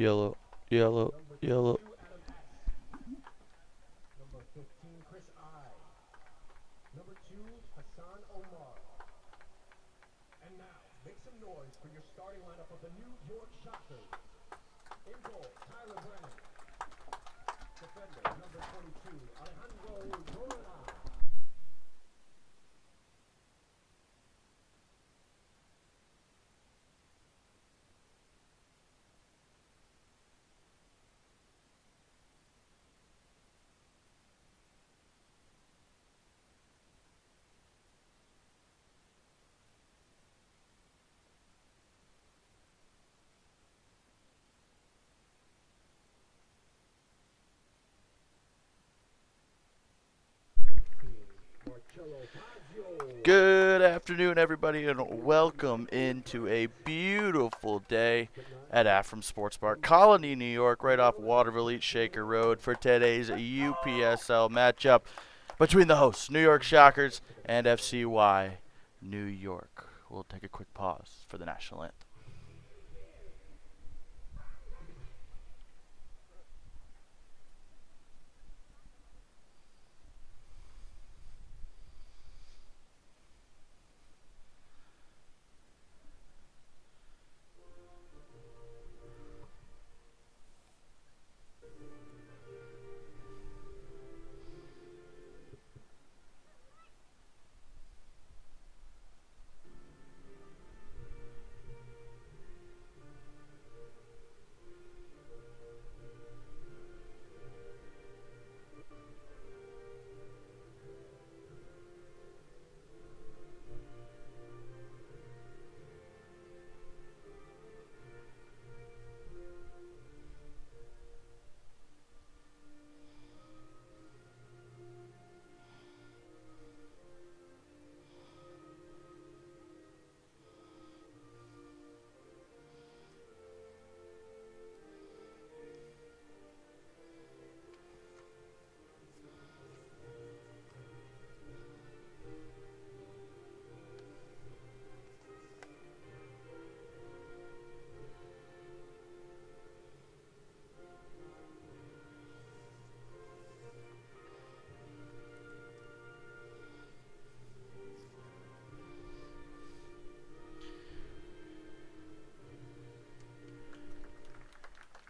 Yellow, yellow, yellow. Number 15, Chris I. Number 2, Hassan Omar. And now, make some noise for your starting lineup of the New York Shockers. In goal, Tyler Brennan. Defender, number 22, Alejandro Jordan. Good afternoon, everybody, and welcome into a beautiful day at Afram Sports Bar, Colony, New York, right off Waterville East Shaker Road for today's UPSL matchup between the hosts, New York Shockers, and FCY, New York. We'll take a quick pause for the national anthem.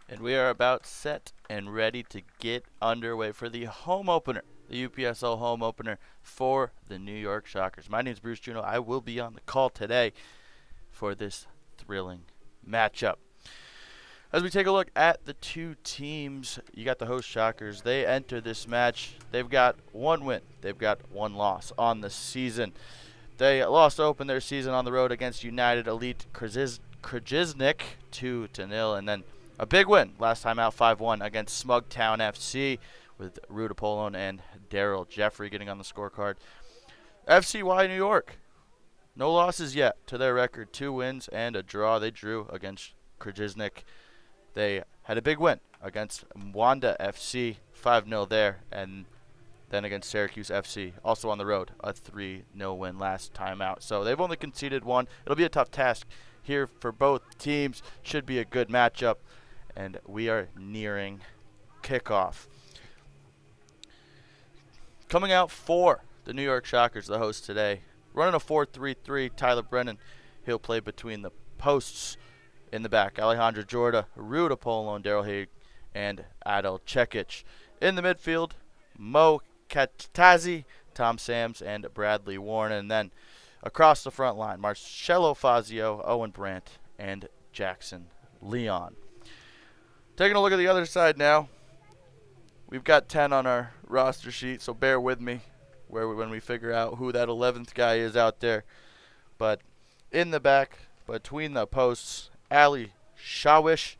And we are about set and ready to get underway for the home opener, the UPSL home opener for the New York Shockers. My name is Bruce Juno. I will be on the call today for this thrilling matchup. As we take a look at the two teams, you got the host Shockers. They enter this match. They've got one win. They've got one loss on the season. They lost to open their season on the road against United Elite Krajiznik 2-0, and then a big win last time out 5-1 against Smugtown FC with Ruda Polon and Daryl Jeffrey getting on the scorecard. FCY New York, no losses yet to their record, 2 wins and a draw. They drew against Krajiznik. They had a big win against Mwanda FC, 5-0 there, and then against Syracuse FC, also on the road, a 3-0 win last time out. So they've only conceded 1. It'll be a tough task here for both teams. Should be a good matchup, and we are nearing kickoff. Coming out for the New York Shockers, the host today, running a 4-3-3, Tyler Brennan. He'll play between the posts in the back. Alejandro Jorda, Ruda Polon, Daryl Haig, and Adel Cekic. In the midfield, Mo Katazi, Tom Sams, and Bradley Warren. And then across the front line, Marcelo Fazio, Owen Brandt, and Jackson Leon. Taking a look at the other side now, we've got 10 on our roster sheet, so bear with me when we figure out who that 11th guy is out there. But in the back, between the posts, Ali Shawish.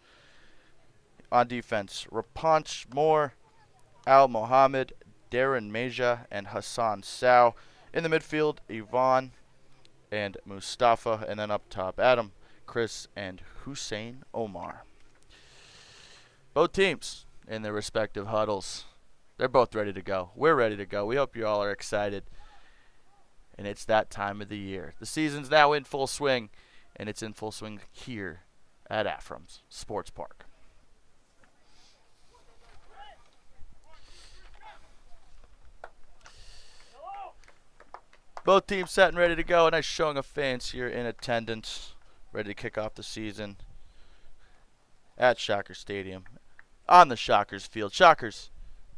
On defense, Rapanch Moore, Al Mohammed, Darren Meja, and Hassan Sow. In the midfield, Yvonne and Mustafa. And then up top, Adam, Chris, and Hussein Omar. Both teams in their respective huddles. They're both ready to go. We're ready to go. We hope you all are excited. And it's that time of the year. The season's now in full swing, and it's in full swing here at Afram's Sports Park. Both teams set and ready to go. A nice showing of fans here in attendance, ready to kick off the season at Shocker Stadium on the Shockers field. Shockers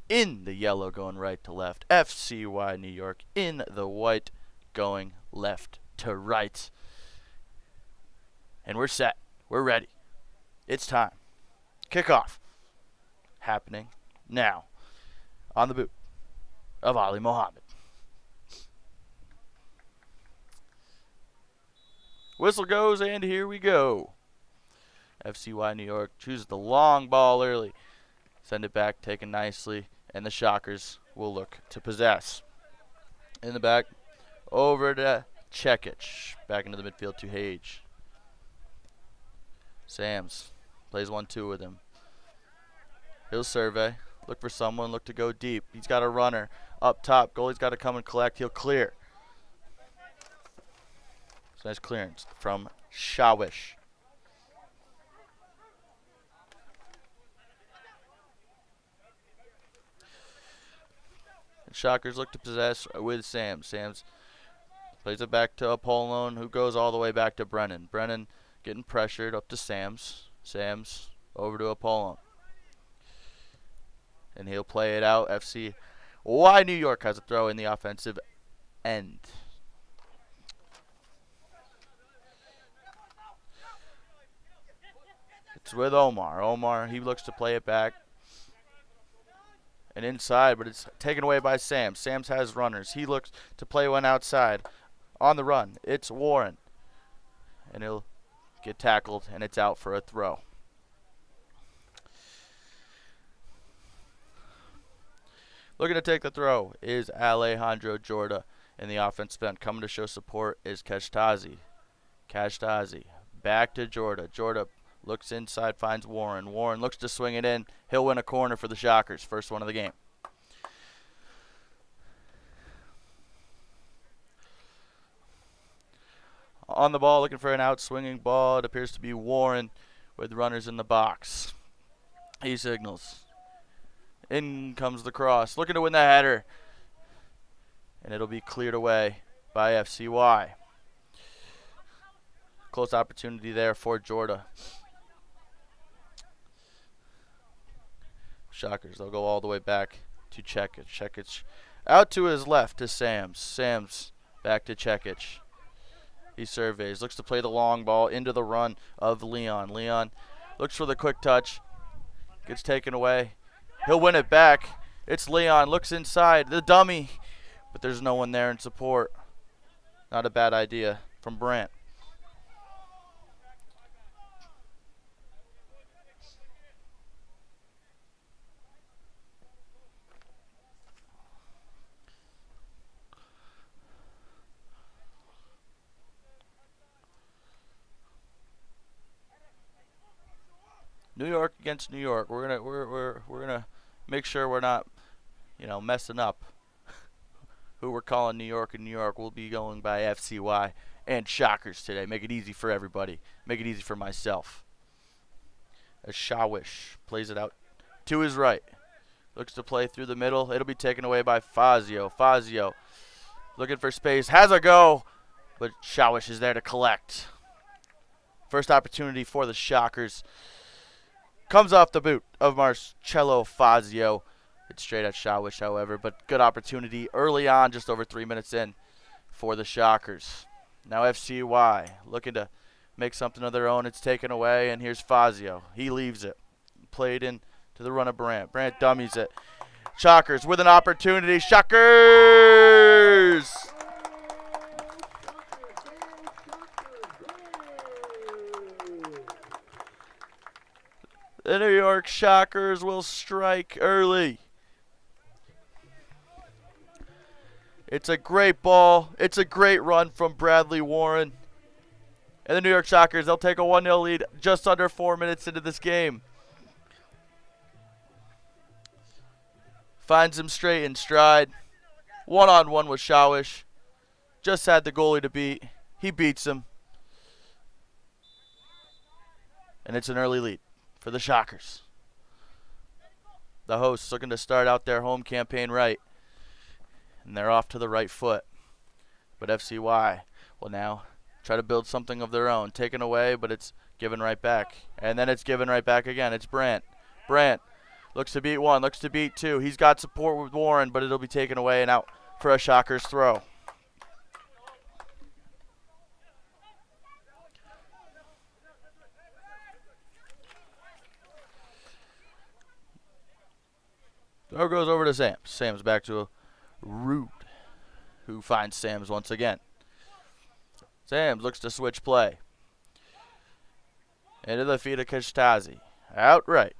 in the yellow going right to left. FCY New York in the white going left to right. And we're set. We're ready. It's time. Kickoff happening now on the boot of Ali Mohammed. Whistle goes, and here we go. FCY New York chooses the long ball early. Send it back, taken nicely, and the Shockers will look to possess. In the back, over to Chekic. Back into the midfield to Hage. Sams plays 1-2 with him. He'll survey. Look for someone. Look to go deep. He's got a runner up top. Goalie's got to come and collect. He'll clear. It's a nice clearance from Shawish. And Shockers look to possess with Sams. Sams plays it back to Apollon, who goes all the way back to Brennan. Brennan getting pressured up to Sams. Sams over to Apollon. And he'll play it out. FCY New York has a throw in the offensive end. It's with Omar. Omar, he looks to play it back. And inside, but it's taken away by Sams. Sams has runners. He looks to play one outside. On the run, it's Warren. And he'll get tackled, and it's out for a throw. Looking to take the throw is Alejandro Jorda in the offense end. Coming to show support is Kashtazi. Kashtazi back to Jorda. Jorda looks inside, finds Warren. Warren looks to swing it in. He'll win a corner for the Shockers. First one of the game. On the ball, looking for an out-swinging ball. It appears to be Warren with runners in the box. He signals. In comes the cross. Looking to win the header. And it'll be cleared away by FCY. Close opportunity there for Jorda. Shockers, they'll go all the way back to Chekic. Chekic out to his left to Sams. Sams back to Chekic. He surveys, looks to play the long ball into the run of Leon. Leon looks for the quick touch. Gets taken away. He'll win it back. It's Leon. Looks inside. The dummy. But there's no one there in support. Not a bad idea from Brandt. New York against New York. We're gonna make sure we're not, messing up who we're calling New York and New York. We'll be going by FCY and Shockers today. Make it easy for everybody. Make it easy for myself. As Shawish plays it out to his right. Looks to play through the middle. It'll be taken away by Fazio. Fazio looking for space. Has a go, but Shawish is there to collect. First opportunity for the Shockers. Comes off the boot of Marcello Fazio. It's straight at Shawish, however, but good opportunity early on, just over 3 minutes in for the Shockers. Now FCY looking to make something of their own. It's taken away, and here's Fazio. He leaves it. Played in to the run of Brandt. Brandt dummies it. Shockers with an opportunity. Shockers! The New York Shockers will strike early. It's a great ball. It's a great run from Bradley Warren. And the New York Shockers, they'll take a 1-0 lead just under 4 minutes into this game. Finds him straight in stride. One-on-one with Shawish. Just had the goalie to beat. He beats him. And it's an early lead for the Shockers. The hosts looking to start out their home campaign right. And they're off to the right foot. But FCY will now try to build something of their own. Taken away, but it's given right back. And then it's given right back again. It's Brandt. Brandt looks to beat one, looks to beat two. He's got support with Warren, but it'll be taken away and out for a Shockers throw. Throw goes over to Sams. Sams back to Root, who finds Sams once again. Sams looks to switch play. Into the feet of Kishtazi. Outright.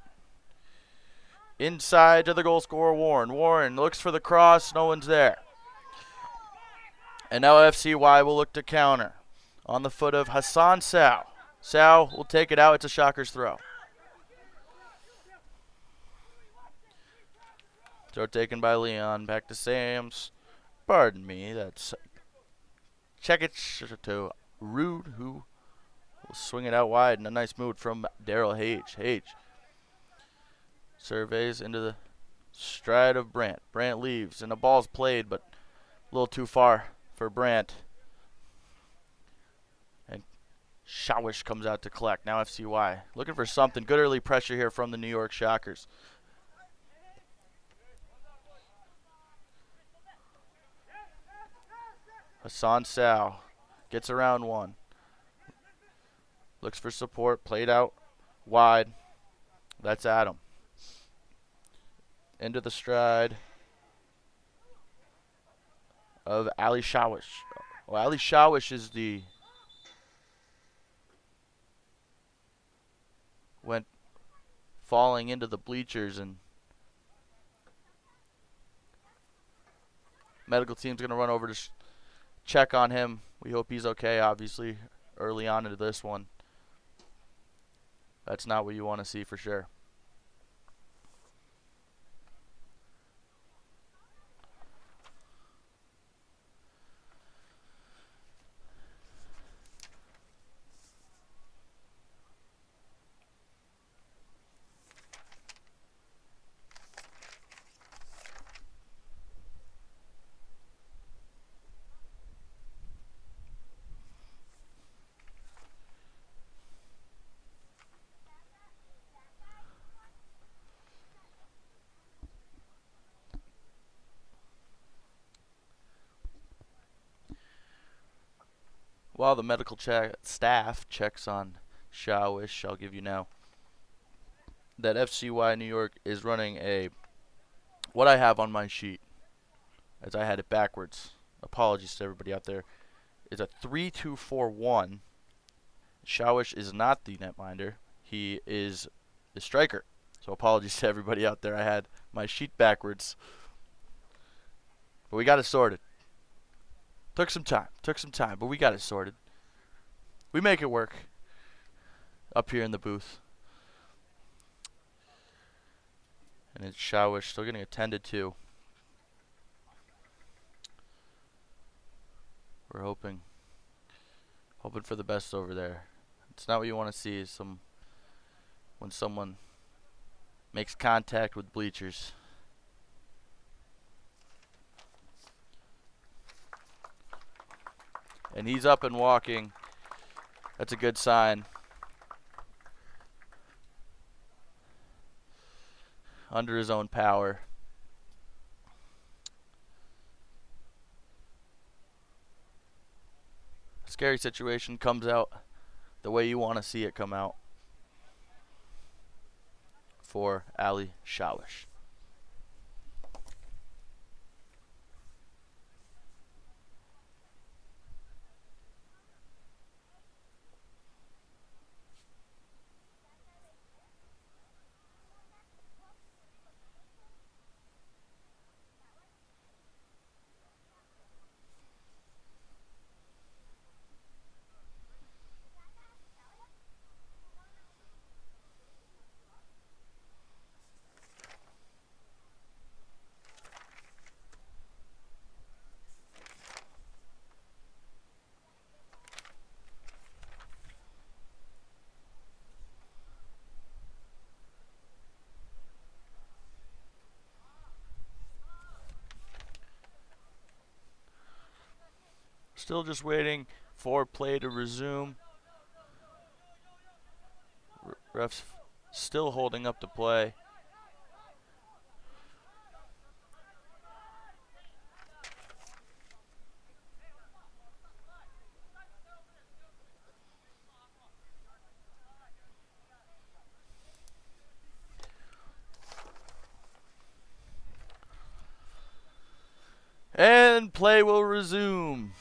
Inside to the goal scorer, Warren. Warren looks for the cross. No one's there. And now FCY will look to counter. On the foot of Hassan Sow. Sow will take it out. It's a Shockers throw. Throw taken by Leon. Back to Sams. Pardon me. That's check it to Rude, who will swing it out wide. And a nice move from Daryl Hage. Hage surveys into the stride of Brandt. Brandt leaves, and the ball's played, but a little too far for Brandt. And Shawish comes out to collect. Now FCY looking for something. Good early pressure here from the New York Shockers. Hassan Sow gets around one. Looks for support. Played out wide. That's Adam. Into the stride of Ali Shawish. Well, Ali Shawish is went falling into the bleachers, and medical team's going to run over to check on him. We hope he's okay, obviously, early on into this one. That's not what you want to see for sure. While the medical staff checks on Shawish, I'll give you now that FCY New York is running what I have on my sheet, as I had it backwards. Apologies to everybody out there. Is a 3-2-4-1. Shawish is not the netminder. He is the striker. So apologies to everybody out there. I had my sheet backwards. But we got it sorted. Took some time, but we got it sorted. We make it work up here in the booth. And it's Shawish still getting attended to. We're hoping for the best over there. It's not what you want to see is when someone makes contact with bleachers. And he's up and walking. That's a good sign. Under his own power. Scary situation comes out the way you want to see it come out for Ali Shawish. Still just waiting for play to resume. Refs still holding up the play. And play will resume.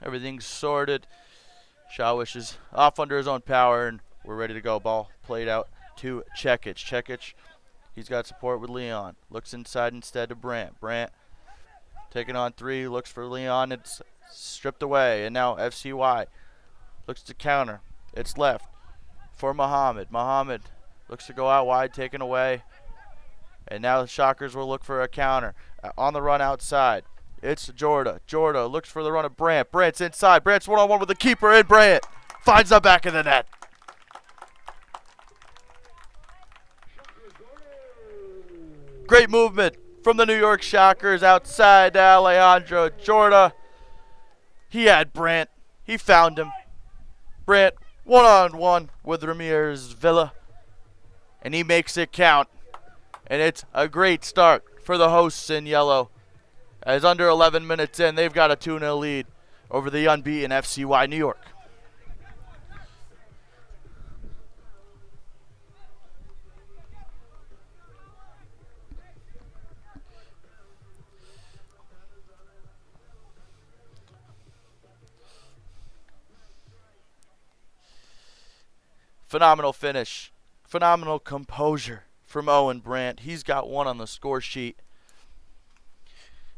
Everything's sorted. Shawish is off under his own power, and we're ready to go. Ball played out to Chekic. Chekic, he's got support with Leon. Looks inside instead to Brandt. Brandt taking on three, looks for Leon. It's stripped away, and now FCY looks to counter. It's left for Muhammad. Muhammad looks to go out wide, taken away. And now the Shockers will look for a counter. On the run outside, it's Jorda. Jorda looks for the run of Brandt. Brandt's inside. Brandt's one-on-one with the keeper, and Brandt finds the back of the net. Great movement from the New York Shockers outside to Alejandro Jorda. He had Brandt. He found him. Brandt one-on-one with Ramirez Villa, and he makes it count. And it's a great start for the hosts in yellow. As under 11 minutes in, they've got a 2-0 lead over the unbeaten FCY New York. Phenomenal finish. Phenomenal composure from Owen Brandt. He's got one on the score sheet.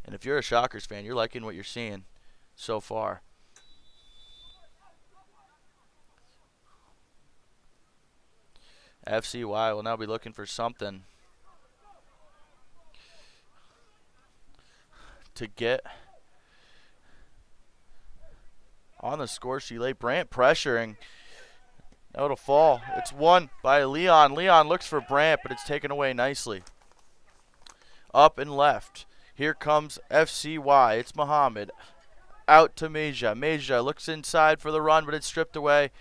And if you're a Shockers fan, you're liking what you're seeing so far. FCY will now be looking for something to get on the score sheet late. Brandt pressuring. Now it'll fall. It's won by Leon. Leon looks for Brandt, but it's taken away nicely. Up and left. Here comes FCY. It's Muhammad. Out to Meja. Meja looks inside for the run, but it's stripped away.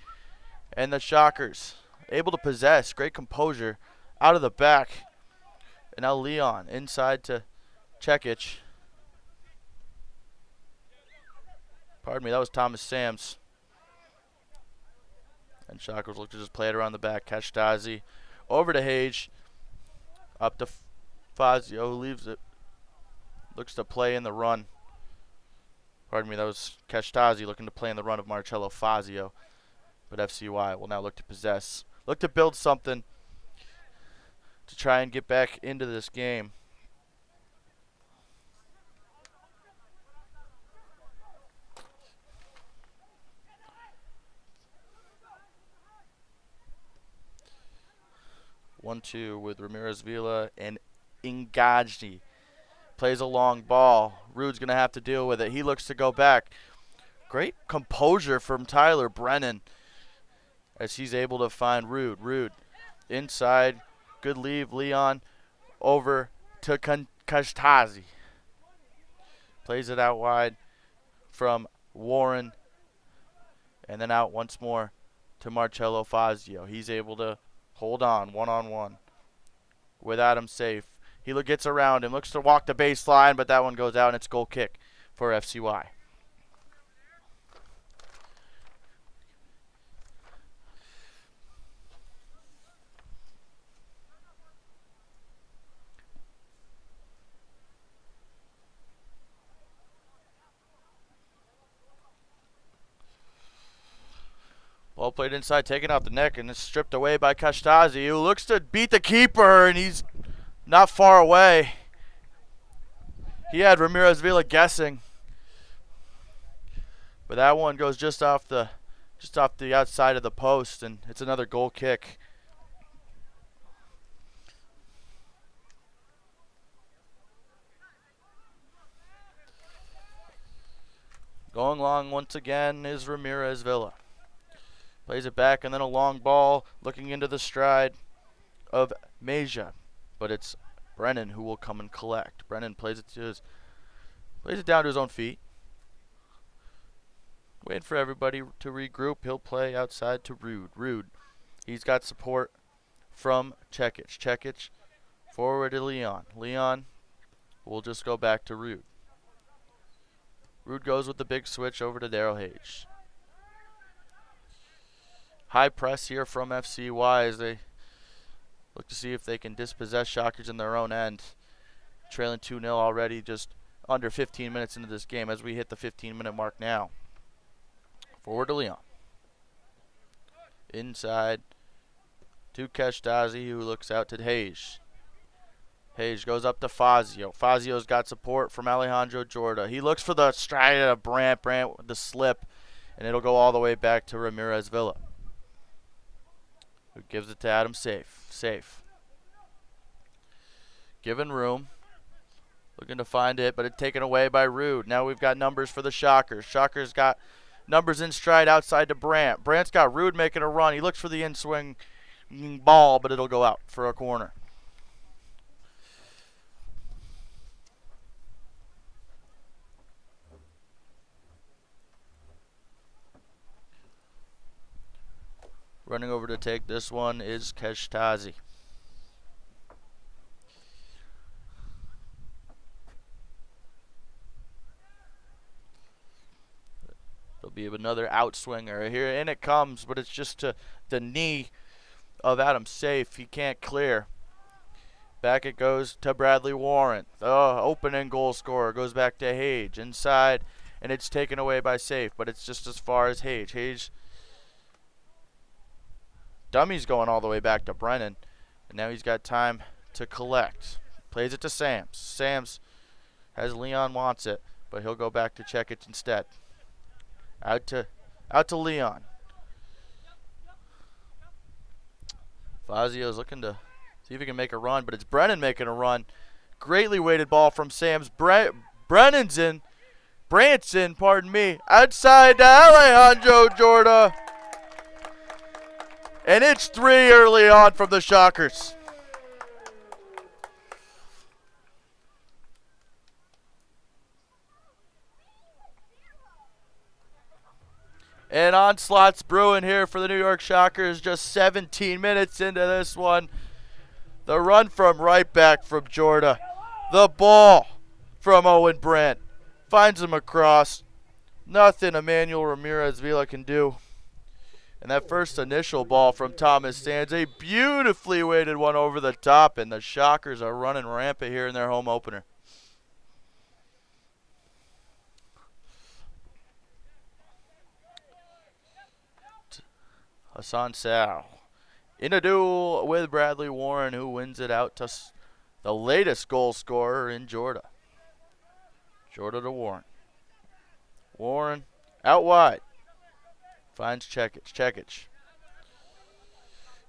And the Shockers able to possess. Great composure. Out of the back. And now Leon inside to Chekic. Pardon me, that was Thomas Sams. And Shockers look to just play it around the back. Kashtazi over to Hage. Up to Fazio, who leaves it. Looks to play in the run. Pardon me, that was Kashtazi looking to play in the run of Marcello Fazio. But FCY will now look to possess. Look to build something to try and get back into this game. One-two with Ramirez Villa and Ingajdi. Plays a long ball. Rude's going to have to deal with it. He looks to go back. Great composure from Tyler Brennan as he's able to find Rude. Rude inside. Good leave. Leon over to Kashtazi. Plays it out wide from Warren. And then out once more to Marcello Fazio. He's able to hold on, one-on-one with Adam safe. He gets around him, looks to walk the baseline, but that one goes out, and it's goal kick for FCY. Ball played inside, taken out the neck, and it's stripped away by Kashtazi, who looks to beat the keeper, and he's not far away. He had Ramirez Villa guessing, but that one goes just off the outside of the post, and it's another goal kick. Going long once again is Ramirez Villa. Plays it back, and then a long ball looking into the stride of Meja. But it's Brennan who will come and collect. Brennan plays it down to his own feet. Waiting for everybody to regroup. He'll play outside to Rude. Rude. He's got support from Chekic. Chekic forward to Leon. Leon will just go back to Rude. Rude goes with the big switch over to Daryl Hage. High press here from FCY as they look to see if they can dispossess Shockers in their own end. Trailing 2-0 already, just under 15 minutes into this game as we hit the 15-minute mark now. Forward to Leon. Inside to Keshtazi, who looks out to Hage. Hage goes up to Fazio. Fazio's got support from Alejandro Jorda. He looks for the stride of Brandt. Brandt with the slip, and it'll go all the way back to Ramirez Villa, who gives it to Adam Safe. Safe. Given room. Looking to find it, but it's taken away by Rude. Now we've got numbers for the Shockers. Shockers got numbers in stride outside to Brandt. Brandt's got Rude making a run. He looks for the in-swing ball, but it'll go out for a corner. Running over to take this one is Keshtazi. There'll be another outswinger here, and it comes, but it's just to the knee of Adam Safe. He can't clear. Back it goes to Bradley Warren. The opening goal scorer goes back to Hage. Inside, and it's taken away by Safe, but it's just as far as Hage. Hage, dummy's going all the way back to Brennan, and now he's got time to collect. Plays it to Sams. Sams has Leon wants it, but he'll go back to Chekic instead. Out to Leon. Fazio's looking to see if he can make a run, but it's Brennan making a run. Greatly weighted ball from Sams. Brennan's in. Brandt's in, pardon me. Outside to Alejandro Jorda. And it's 3 early on from the Shockers. And onslaught's brewing here for the New York Shockers. Just 17 minutes into this one. The run from right back from Jorda. The ball from Owen Brandt. Finds him across. Nothing Emmanuel Ramirez Villa can do. And that first initial ball from Thomas Sands, a beautifully weighted one over the top. And the Shockers are running rampant here in their home opener. Hassan Sal in a duel with Bradley Warren, who wins it out to the latest goal scorer in Jorda. Jorda to Warren. Warren out wide. Finds Chekic. Chekic.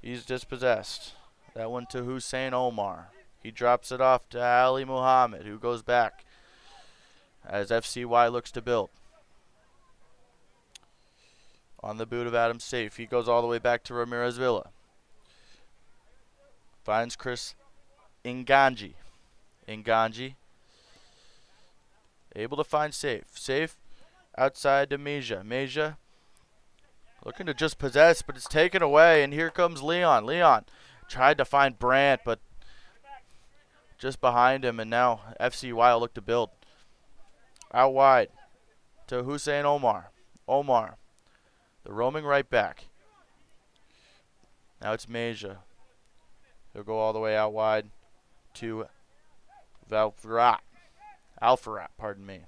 He's dispossessed. That one to Hussein Omar. He drops it off to Ali Muhammad, who goes back as FCY looks to build. On the boot of Adam Safe. He goes all the way back to Ramirez Villa. Finds Chris Nganji. Nganji. Able to find Safe. Safe outside to Meja. Meja looking to just possess, but it's taken away. And here comes Leon. Leon tried to find Brandt, but just behind him. And now FCY will look to build. Out wide to Hussein Omar. Omar. The roaming right back. Now it's Meja. He'll go all the way out wide to Alfarat, pardon me.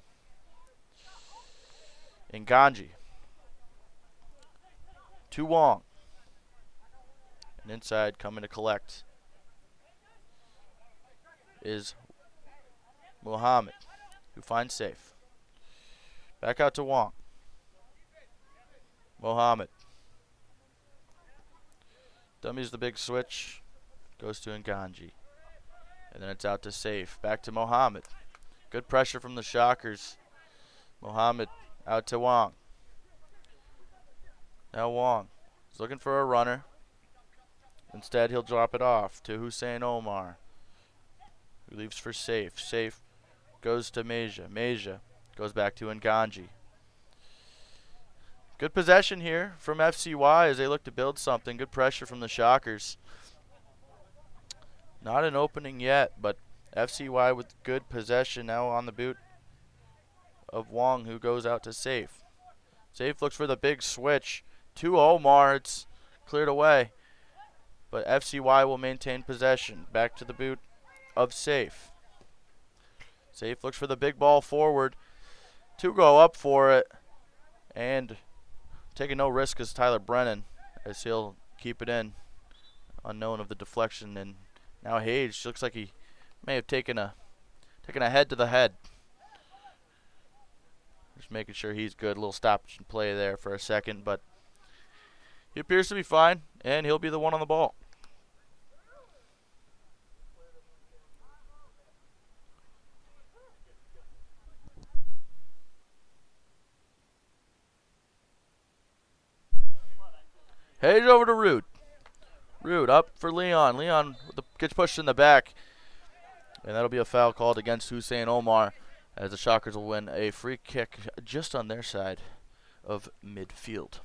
Nganji. To Wong. And inside coming to collect is Muhammad, who finds Safe. Back out to Wong. Muhammad. Dummies the big switch. Goes to Nganji. And then it's out to Safe. Back to Muhammad. Good pressure from the Shockers. Muhammad out to Wong. Now Wong is looking for a runner. Instead, he'll drop it off to Hussein Omar, who leaves for Safe. Safe goes to Meja. Meja goes back to Nganji. Good possession here from FCY as they look to build something. Good pressure from the Shockers. Not an opening yet, but FCY with good possession now on the boot of Wong, who goes out to Safe. Safe looks for the big switch to Omar. It's cleared away, but FCY will maintain possession. Back to the boot of Safe. Safe looks for the big ball forward to go up for it, and taking no risk is Tyler Brennan as he'll keep it in, unknown of the deflection. And now Hage looks like he may have taken a head to the head. Just making sure he's good. A little stoppage and play there for a second, but he appears to be fine, and he'll be the one on the ball. Hage over to Rude. Rude up for Leon. Leon gets pushed in the back, and that'll be a foul called against Hussein Omar, as the Shockers will win a free kick just on their side of midfield.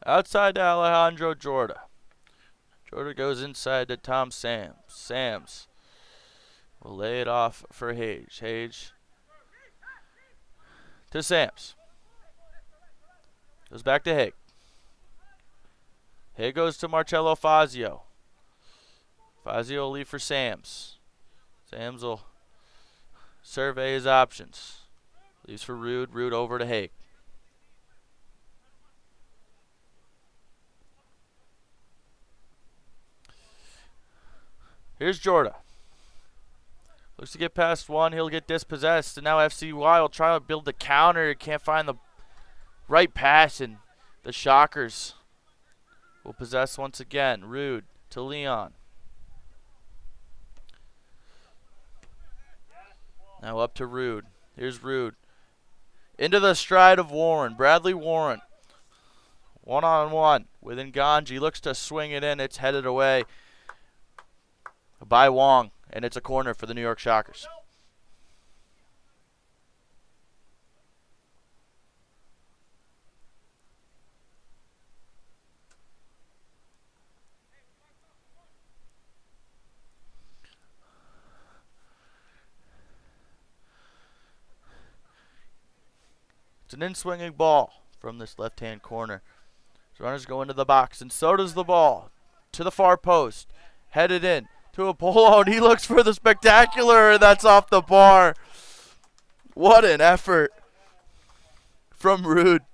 Outside to Alejandro Jorda. Jorda goes inside to Tom Sams. Sams will lay it off for Hage. Hage to Sams. Goes back to Haig. Haig goes to Marcello Fazio. Fazio will leave for Sams. Sams will survey his options. Leaves for Rude. Rude over to Haig. Here's Jorda. Looks to get past one. He'll get dispossessed. And now FCY will try to build the counter. Can't find the right pass, and the Shockers will possess once again. Rude to Leon. Now up to Rude. Here's Rude. Into the stride of Warren. Bradley Warren. One-on-one with Nganji. Looks to swing it in. It's headed away by Wong, and it's a corner for the New York Shockers. It's an in-swinging ball from this left-hand corner. So runners go into the box, and so does the ball. To the far post. Headed in to Apollo, and he looks for the spectacular, and that's off the bar. What an effort from Rude.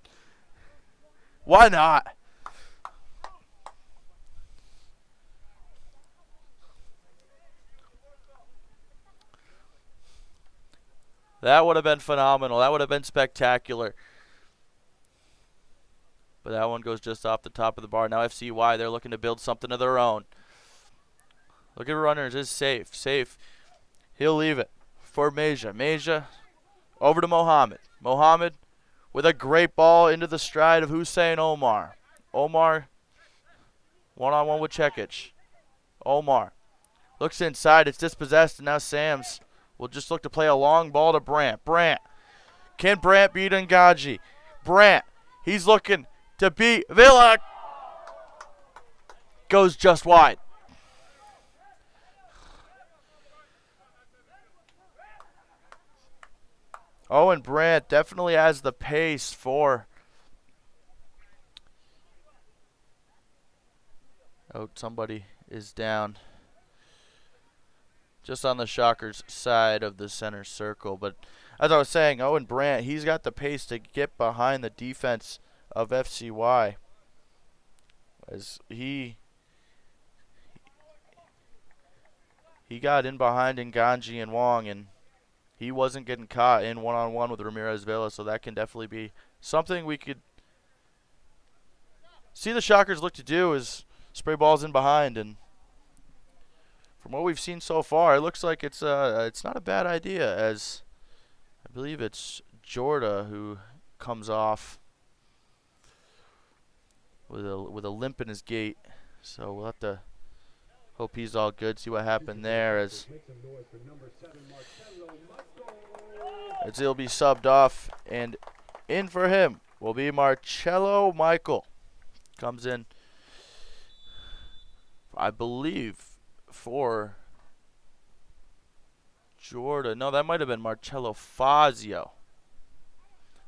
Why not? That would have been phenomenal. That would have been spectacular. But that one goes just off the top of the bar. Now FCY, they're looking to build something of their own. Look at runners. Is Safe. Safe. He'll leave it for Meja. Meja over to Mohammed. Mohammed with a great ball into the stride of Hussein Omar. Omar one-on-one with Cekic. Omar looks inside. It's dispossessed, and now Sams will just look to play a long ball to Brandt. Brandt. Can Brandt beat Nganji? Brandt. He's looking to beat Villa. Goes just wide. Owen Brandt definitely has the pace for. Oh, somebody is down. Just on the Shockers side of the center circle. But as I was saying, Owen Brandt, he's got the pace to get behind the defense of FCY. As he got in behind Nganji and Wong, and he wasn't getting caught in one-on-one with Ramirez Villa, so that can definitely be something we could see the Shockers look to do, is spray balls in behind. And from what we've seen so far, it looks like it's not a bad idea, as I believe it's Jorda who comes off with a limp in his gait. So we'll have to hope he's all good, see what happened there, as as he'll be subbed off, and in for him will be Marcello Michael. Comes in, I believe, for Jordan. No, that might have been Marcello Fazio.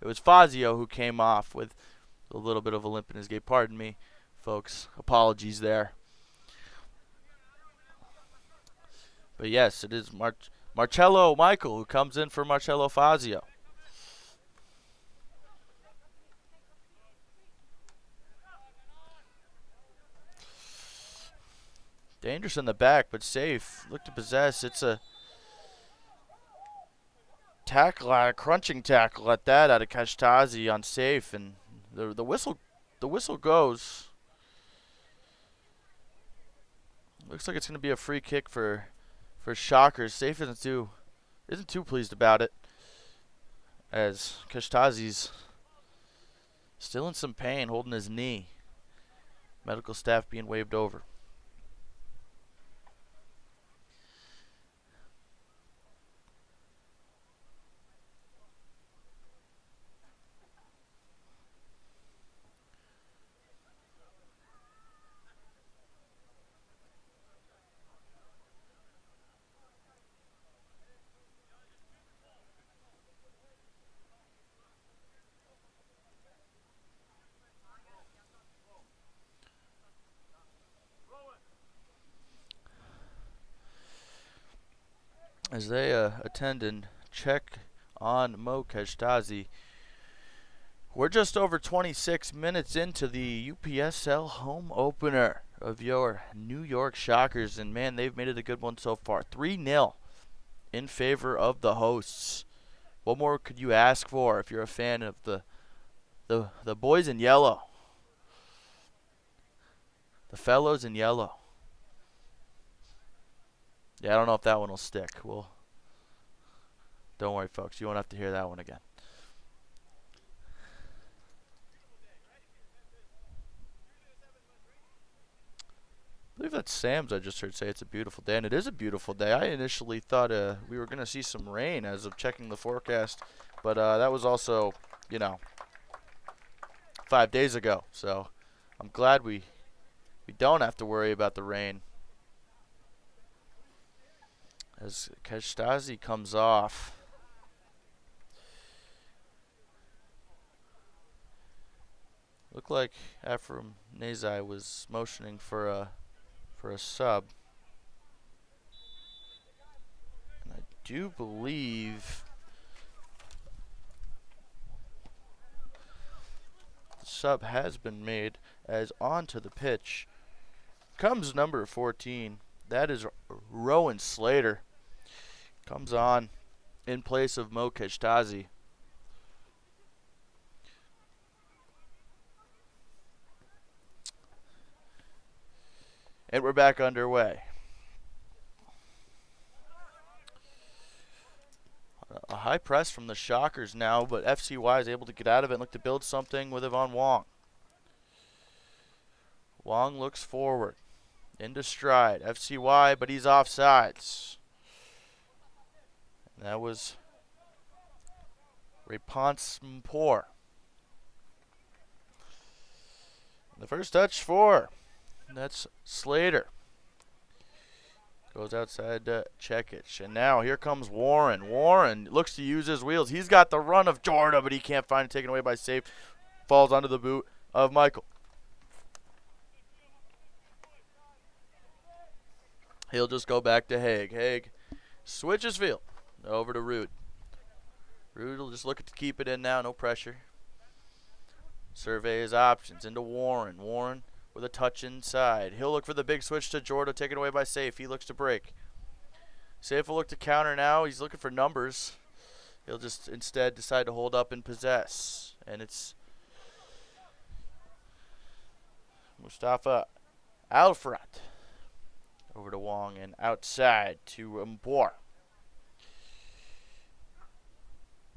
It was Fazio who came off with a little bit of a limp in his gait. Pardon me, folks. Apologies there. But yes, it is Marcello Michael who comes in for Marcello Fazio. Dangerous in the back, but safe. Look to possess. It's a tackle, a crunching tackle at that out of Kashtazi on safe, and the whistle goes. Looks like it's going to be a free kick for Shockers. Safe isn't too pleased about it, as Kashtazi's still in some pain, holding his knee. Medical staff being waved over. As they attend and check on Mo Kashtazi. We're just over 26 minutes into the UPSL home opener of your New York Shockers, and man, they've made it a good one so far. 3-0 in favor of the hosts. What more could you ask for if you're a fan of the boys in yellow? The fellows in yellow. Yeah, I don't know if that one will stick. Well, don't worry, folks. You won't have to hear that one again. I believe that's Sam's I just heard say it's a beautiful day, and it is a beautiful day. I initially thought we were going to see some rain as of checking the forecast, but that was also, 5 days ago. So I'm glad we don't have to worry about the rain. As Kashtazi comes off. Looked like Ephraim Nezai was motioning for a sub. And I do believe the sub has been made, as onto the pitch comes number 14. That is Rowan Slater. Comes on in place of Mo Kashtazi. And we're back underway. A high press from the Shockers now, but FCY is able to get out of it and look to build something with Yvonne Wong. Wong looks forward. Into stride. FCY, but he's offsides. And that was Reponse Mpor. The first touch for, that's Slater. Goes outside to Chekic. And now here comes Warren. Warren looks to use his wheels. He's got the run of Jordan, but he can't find it, taken away by safe. Falls onto the boot of Michael. He'll just go back to Haig. Haig switches field over to Rude. Rude will just look to keep it in now, no pressure. Survey his options into Warren. Warren with a touch inside. He'll look for the big switch to Jordan, taken away by Safe. He looks to break. Safe will look to counter now. He's looking for numbers. He'll just instead decide to hold up and possess. And it's Mustafa Alfred. Over to Wong and outside to Mpor.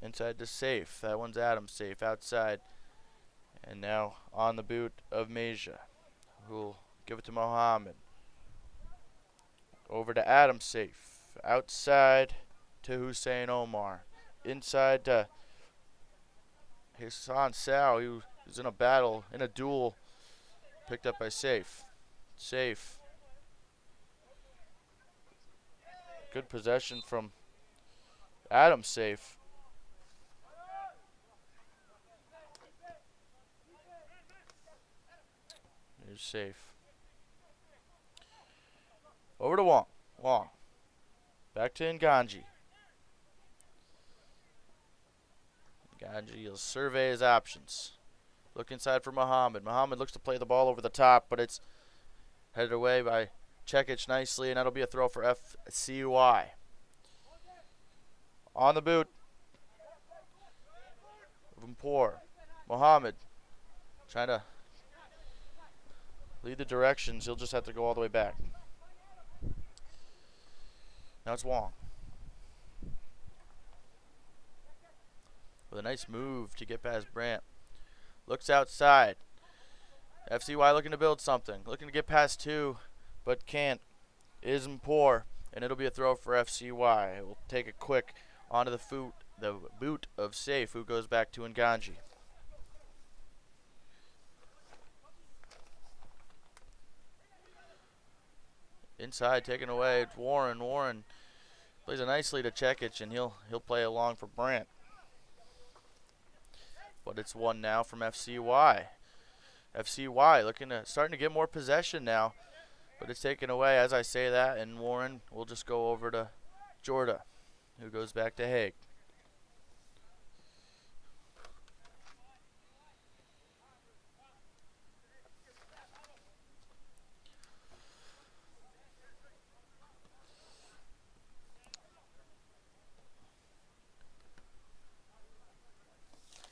Inside to Safe. That one's Adam Safe. Outside. And now on the boot of Meja, who'll give it to Mohammed. Over to Adam Safe. Outside to Hussein Omar. inside Hassan Sao. He was in a battle, in a duel. Picked up by Safe. Safe. Good possession from Adam Safe. Here's Safe. Over to Wong. Wong. Back to Nganji. Nganji will survey his options. Look inside for Muhammad. Muhammad looks to play the ball over the top, but it's headed away by Cekic nicely, and that'll be a throw for FCY. On the boot. Vmpor. Muhammad trying to lead the directions. He'll just have to go all the way back. Now it's Wong. With a nice move to get past Brandt. Looks outside. FCY looking to build something. Looking to get past two, but can't. Is Mpor, and it'll be a throw for FCY. It will take it quick onto the boot of Safe, who goes back to Nganji. Inside, taken away. It's Warren. Warren plays it nicely to Cekic, and he'll play along for Brandt. But it's one now from FCY. FCY starting to get more possession now, but it's taken away as I say that, and Warren will just go over to Jorda, who goes back to Haig.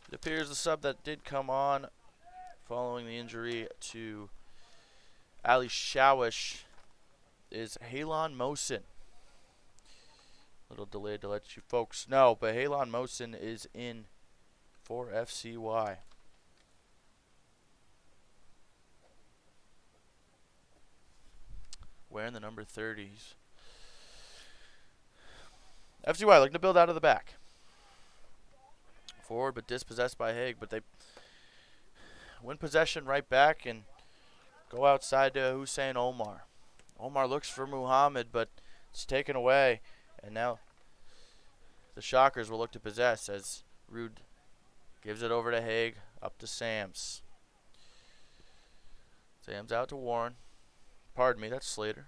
It appears the sub that did come on following the injury to Ali Shawish is Halon Mosin. Little delayed to let you folks know, but Halon Mosin is in for FCY. Wearing the number 30s. FCY looking to build out of the back. Forward but dispossessed by Haig, but they win possession right back and go outside to Hussein Omar. Omar looks for Muhammad, but it's taken away, and now the Shockers will look to possess as Rude gives it over to Haig, up to Sams. Sams out to Warren. Pardon me, that's Slater.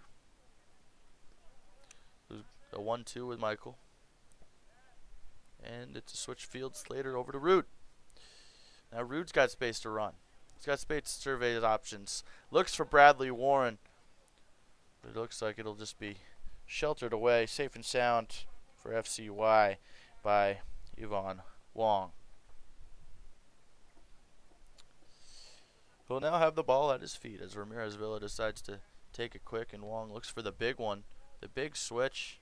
A 1-2 with Michael. And it's a switch field. Slater over to Rude. Now Rude's got space to run. He's got space to survey his options. Looks for Bradley Warren. But it looks like it'll just be sheltered away, safe and sound for FCY by Yvonne Wong. He'll now have the ball at his feet as Ramirez Villa decides to take it quick, and Wong looks for the big one. The big switch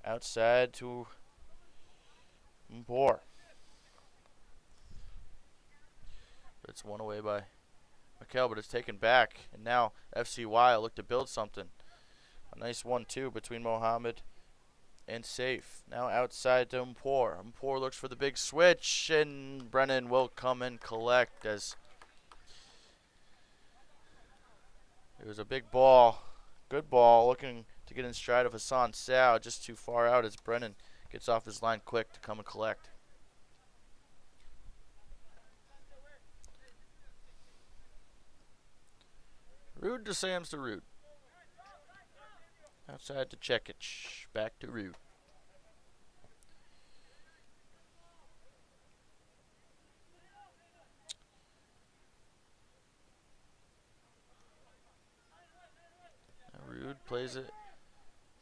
outside to Mpor. It's one away by Mikel, but it's taken back. And now FCY will look to build something. A nice 1-2 between Mohammed and Safe. Now outside to Mpor. Mpor looks for the big switch, and Brennan will come and collect as it was a big ball. Good ball, looking to get in stride of Hassan Sao, just too far out as Brennan gets off his line quick to come and collect. Rude to Sams to Rude. Outside to Cekic. Back to Rude. Now Rude plays it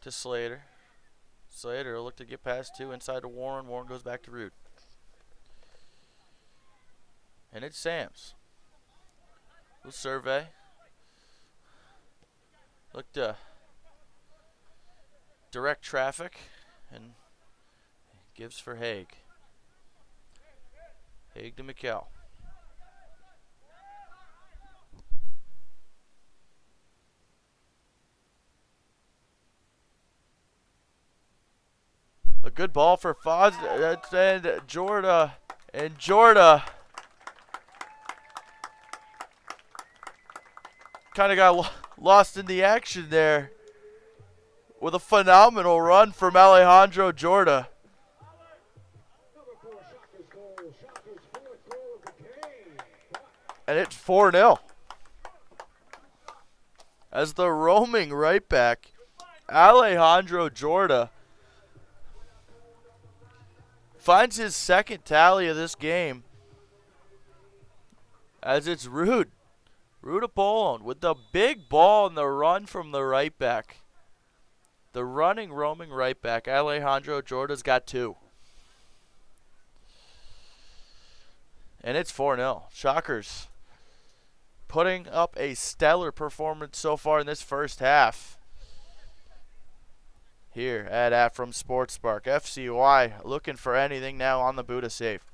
to Slater. Slater will look to get past two inside to Warren. Warren goes back to Rude. And it's Sams. We'll survey. Look to direct traffic and gives for Haig. Haig to Mikel. Good ball for Foz and Jorda. And Jorda kind of got lost in the action there with a phenomenal run from Alejandro Jorda. And it's 4-0. As the roaming right back, Alejandro Jorda finds his second tally of this game. As it's Rude Apollon with the big ball and the run from the right back. The running, roaming right back, Alejandro Jorda's got 2. And it's 4-0. Shockers putting up a stellar performance so far in this first half. Here at from Sports Spark. FCY looking for anything now on the Buddha safe.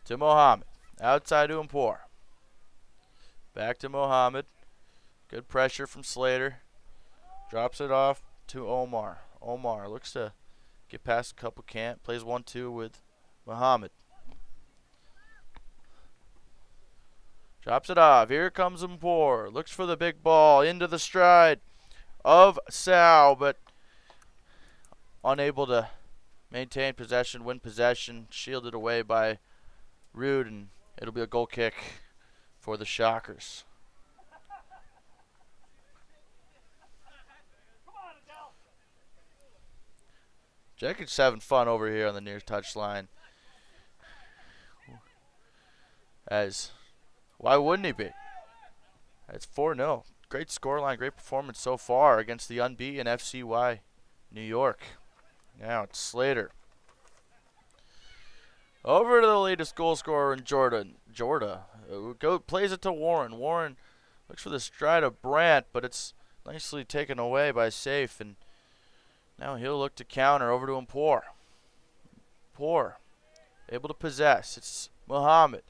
To Mohammed. Outside to Empor. Back to Mohammed. Good pressure from Slater. Drops it off to Omar. Omar looks to get past a couple, can't. Plays 1-2 with Mohammed. Drops it off. Here comes Empor. Looks for the big ball into the stride of Sal, but unable to maintain possession, win possession. Shielded away by Rude, and it'll be a goal kick for the Shockers. Jenkins having fun over here on the near touchline. As why wouldn't he be? It's 4-0. Great scoreline, great performance so far against the unbeaten FCY New York. Now it's Slater. Over to the latest goal scorer in Jorda. Plays it to Warren. Warren looks for the stride of Brandt, but it's nicely taken away by Safe. And now he'll look to counter over to Empor. Empor able to possess. It's Muhammad.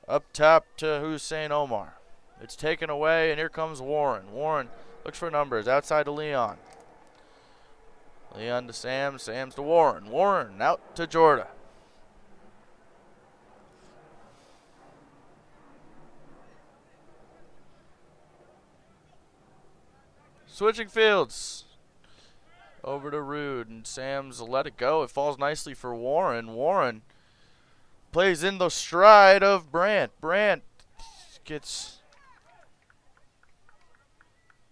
Up top to Hussein Omar. It's taken away, and here comes Warren. Warren looks for numbers. Outside to Leon. Leon to Sam. Sam's to Warren. Warren out to Jorda. Switching fields. Over to Rude, and Sam's let it go. It falls nicely for Warren. Warren plays in the stride of Brandt. Brandt gets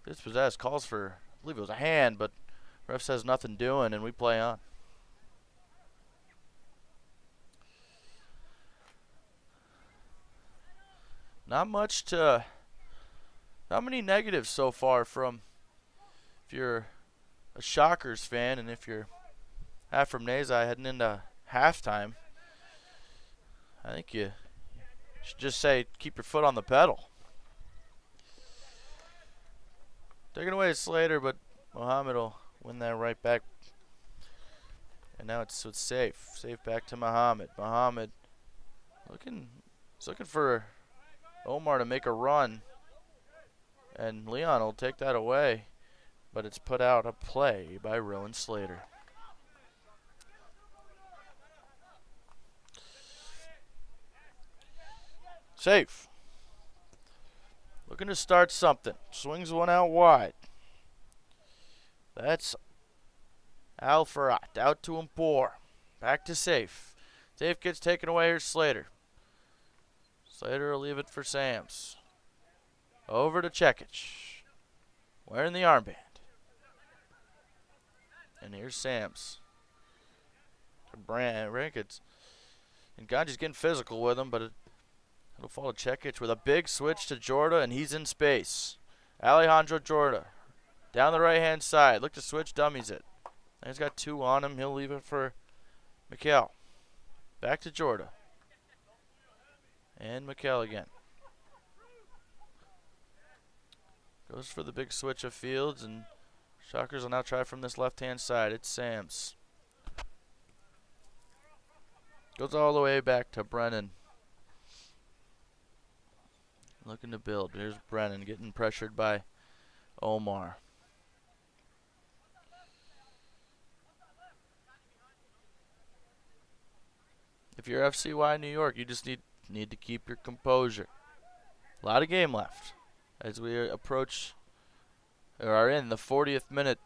dispossessed. Calls for, I believe it was a hand, but ref says nothing doing, and we play on. Not many negatives so far from, if you're a Shockers fan, and if you're half from Nazai heading into halftime, I think you should just say keep your foot on the pedal. Taking away Slater, but Mohammed will win that right back. And now it's Safe. Safe back to Mohammed. Mohammed looking for Omar to make a run. And Leon will take that away. But it's put out of play by Rowan Slater. Safe. Looking to start something. Swings one out wide. That's Al-Farhat. Out to Empor. Back to Safe. Safe gets taken away. Here's Slater. Slater will leave it for Sams. Over to Chekic. Wearing the armband. And here's Sams. Rankets. And Ganji's getting physical with him, but it'll fall to Chekic with a big switch to Jorda, and he's in space. Alejandro Jorda. Down the right-hand side. Look to switch, dummies it. And he's got 2 on him. He'll leave it for Mikel. Back to Jorda. And Mikel again. Goes for the big switch of Fields, and Shockers will now try from this left-hand side. It's Sams. Goes all the way back to Brennan. Looking to build. Here's Brennan getting pressured by Omar. if you're FCY New York, you just need to keep your composure. A lot of game left as we approach or are in the 40th minute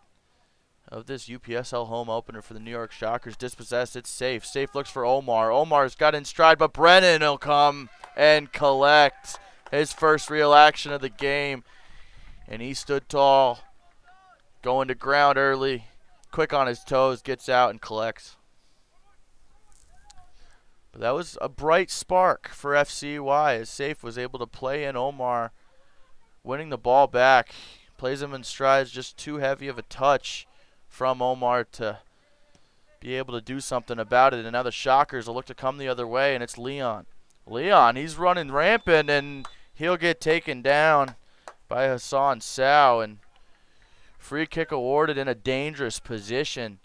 of this UPSL home opener for the New York Shockers. Dispossessed, it's safe. Safe looks for Omar. Omar's got in stride, but Brennan will come and collect his first real action of the game. And he stood tall, going to ground early, quick on his toes, gets out and collects. But that was a bright spark for FCY as Safe was able to play in Omar, winning the ball back. Plays him in strides, just too heavy of a touch from Omar to be able to do something about it. And now the Shockers will look to come the other way, and it's Leon. Leon, he's running rampant, and he'll get taken down by Hassan Sow. And free kick awarded in a dangerous position.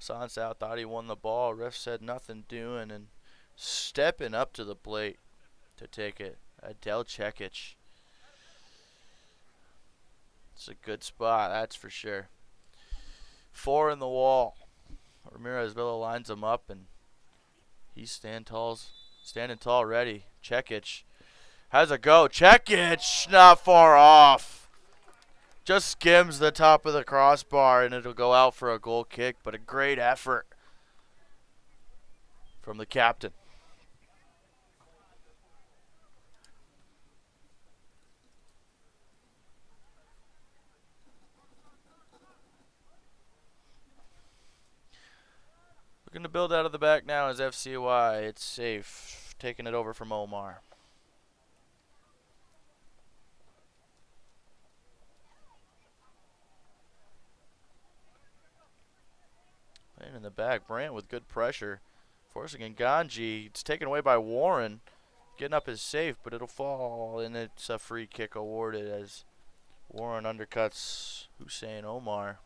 Sansao thought he won the ball. Ref said nothing doing, and stepping up to the plate to take it, Adel Cekic. It's a good spot, that's for sure. 4 in the wall. Ramirez Villa lines him up, and he's standing tall, ready. Cekic has a go. Cekic, not far off. Just skims the top of the crossbar, and it'll go out for a goal kick, but a great effort from the captain. Looking to build out of the back now is FCY. It's Safe, taking it over from Omar. Playing in the back, Brandt with good pressure, forcing Nganji. It's taken away by Warren, getting up is Safe, but it'll fall, and it's a free kick awarded as Warren undercuts Hussein Omar.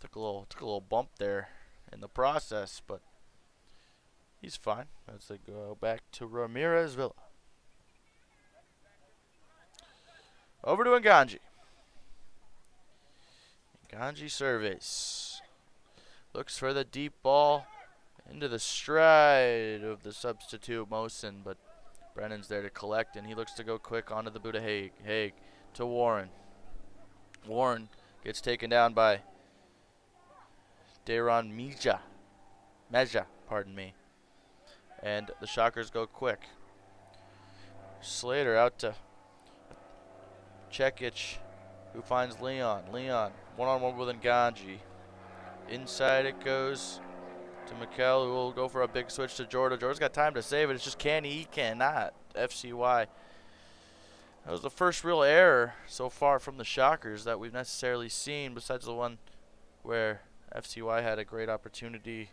Took a little bump there in the process, but he's fine as they go back to Ramirez Villa. Over to Nganji. Nganji surveys. Looks for the deep ball into the stride of the substitute Mosin, but Brennan's there to collect, and he looks to go quick onto the boot of Haig. Haig to Warren. Warren gets taken down by Dayron Meja, pardon me. And the Shockers go quick. Slater out to Cekic, who finds Leon. Leon, one-on-one with Nganji. Inside it goes to Mikel, who will go for a big switch to Jordan. Jordan's got time to save it. It's just he cannot. FCY. That was the first real error so far from the Shockers that we've necessarily seen, besides the one where FCY had a great opportunity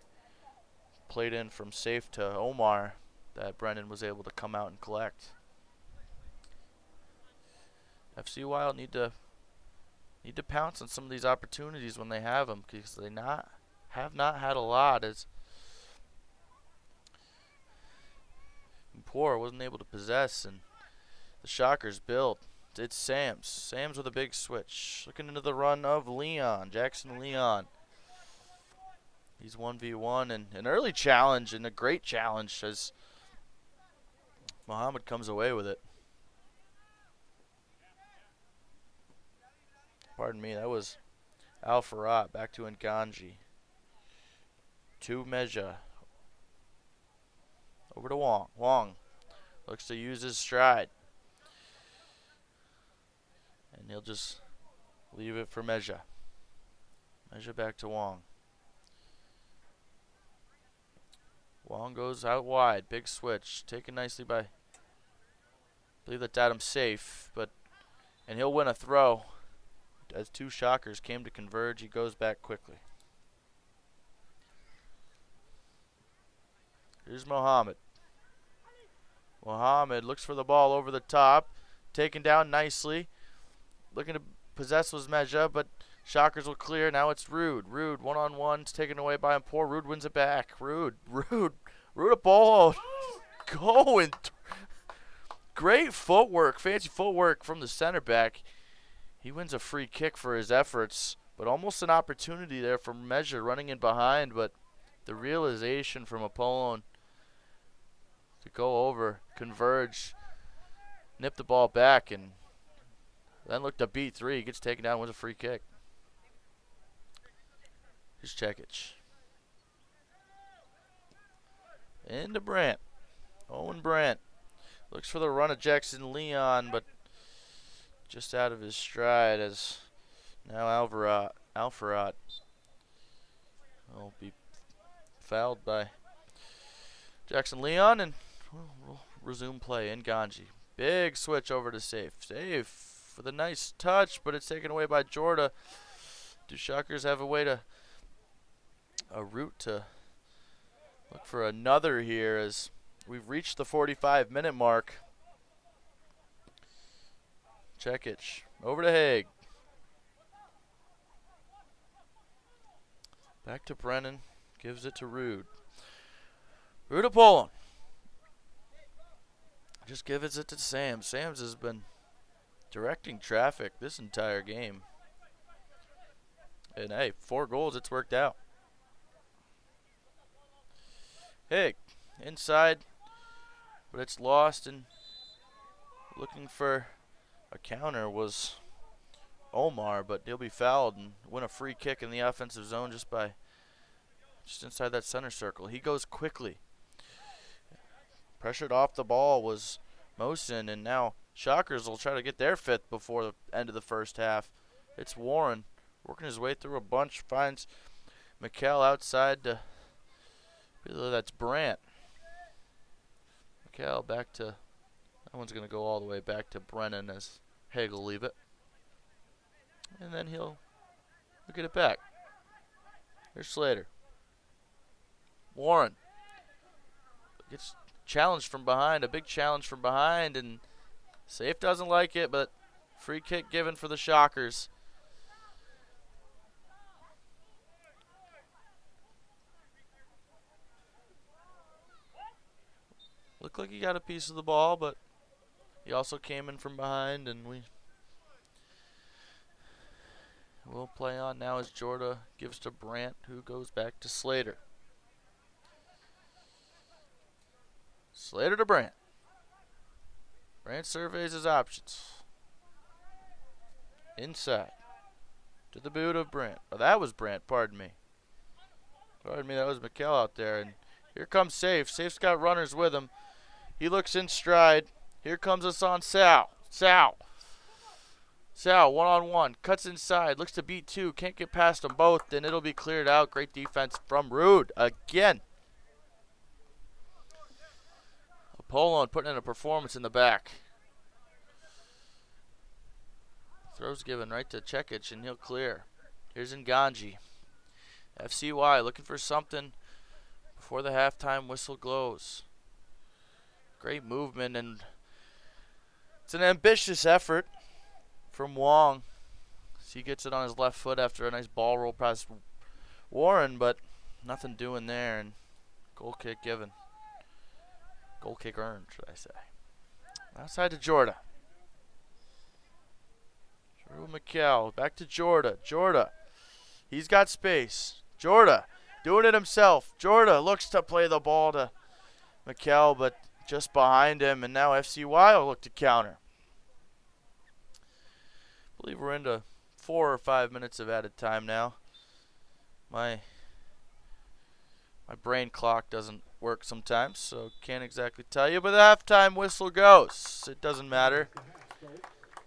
played in from Safe to Omar that Brennan was able to come out and collect. FCY will need to pounce on some of these opportunities when they have them, because they have not had a lot, as Poor wasn't able to possess, and the Shockers build. It's Sams. Sams with a big switch. Looking into the run of Leon. Jackson Leon. He's 1v1 and an early challenge and a great challenge as Muhammad comes away with it. Pardon me, that was Al Farad. Back to Nganji. To Meja. Over to Wong. Wong looks to use his stride. And he'll just leave it for Meja. Meja back to Wong. Wong goes out wide. Big switch. Taken nicely by, I believe that's Adam Safe. And he'll win a throw. As two Shockers came to converge, he goes back quickly. Here's Mohammed. Mohammed looks for the ball over the top. Taken down nicely. Looking to possessed was Meja, but Shockers will clear. Now it's Rude. Rude, one-on-one. It's taken away by Empor. Rude wins it back. Rude a ball. Going. Great footwork. Fancy footwork from the center back. He wins a free kick for his efforts, but almost an opportunity there for Meja running in behind, but the realization from Apollon to go over, converge, nip the ball back, and then look to beat 3. He gets taken down, wins a free kick. Here's Cekic. Into Brandt. Owen Brandt. Looks for the run of Jackson Leon, but just out of his stride as now Alfarad will be fouled by Jackson Leon, and we'll resume play in Ganji. Big switch over to Safe. Safe with a nice touch, but it's taken away by Jorda. Do Shockers have a route to look for another here as we've reached the 45-minute mark. Cekic over to Haig. Back to Brennan. Gives it to Rude. Rude to Poland. Just gives it to Sam. Sam's has been directing traffic this entire game. And hey, 4 goals, it's worked out. Haig inside, but it's lost, and looking for a counter was Omar, but he'll be fouled and win a free kick in the offensive zone just inside that center circle. He goes quickly. Pressured off the ball was Mosin, and now Shockers will try to get their 5th before the end of the first half. It's Warren working his way through a bunch, finds Mikkel outside to, that's Brandt. Mikkel back to, that one's going to go all the way back to Brennan as Haig will leave it. And then he'll get it back. Here's Slater. Warren gets challenged from behind, a big challenge from behind, and Safe doesn't like it, but free kick given for the Shockers. Looked like he got a piece of the ball, but he also came in from behind, and we'll play on now as Jorda gives to Brandt, who goes back to Slater. Slater to Brandt. Brandt surveys his options. Inside. To the boot of Brandt. Oh, that was Brandt, pardon me. Pardon me, that was Mikkel out there. And here comes Safe. Safe's got runners with him. He looks in stride. Here comes Hassan Sal. Sal, one-on-one. Cuts inside. Looks to beat 2. Can't get past them both. And it'll be cleared out. Great defense from Rude. Again. Apollon putting in a performance in the back. Throw's given right to Cekic, and he'll clear. Here's Nganji. FCY looking for something before the halftime whistle glows. Great movement, and it's an ambitious effort from Wong. He gets it on his left foot after a nice ball roll past Warren, but nothing doing there, and goal kick given. Goal kick earned, should I say. Outside to Jorda. Drew Mikkel. Back to Jorda. Jorda. He's got space. Jorda doing it himself. Jorda looks to play the ball to Mikkel, but just behind him. And now FCY will look to counter. I believe we're into 4 or 5 minutes of added time now. My brain clock doesn't work sometimes, so can't exactly tell you. But the halftime whistle goes. It doesn't matter.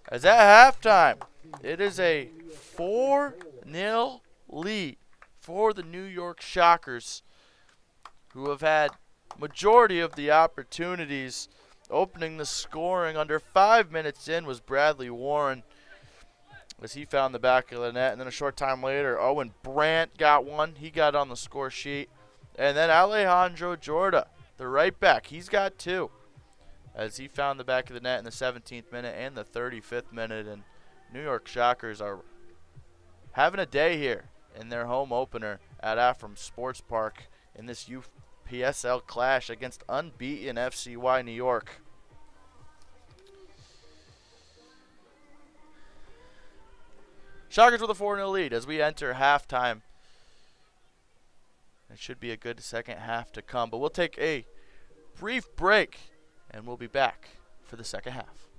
As at halftime, it is a 4-0 lead for the New York Shockers, who have had majority of the opportunities. Opening the scoring under 5 minutes in was Bradley Warren, as he found the back of the net. And then a short time later, Owen Brandt got one. He got on the score sheet. And then Alejandro Jorda, the right back, he's got 2, as he found the back of the net in the 17th minute and the 35th minute. And New York Shockers are having a day here in their home opener at Afram Sports Park in this UPSL clash against unbeaten FCY New York. Shockers with a 4-0 lead as we enter halftime. It should be a good second half to come, but we'll take a brief break and we'll be back for the second half.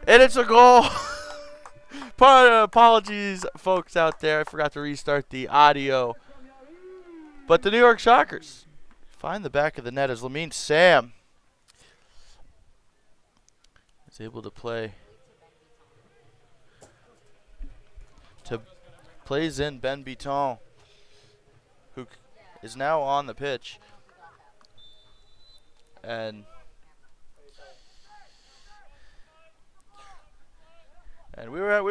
And it's a goal. Apologies, folks out there. I forgot to restart the audio. But the New York Shockers find the back of the net as Lamine Sam is able to plays in Ben Beton, who is now on the pitch. And we're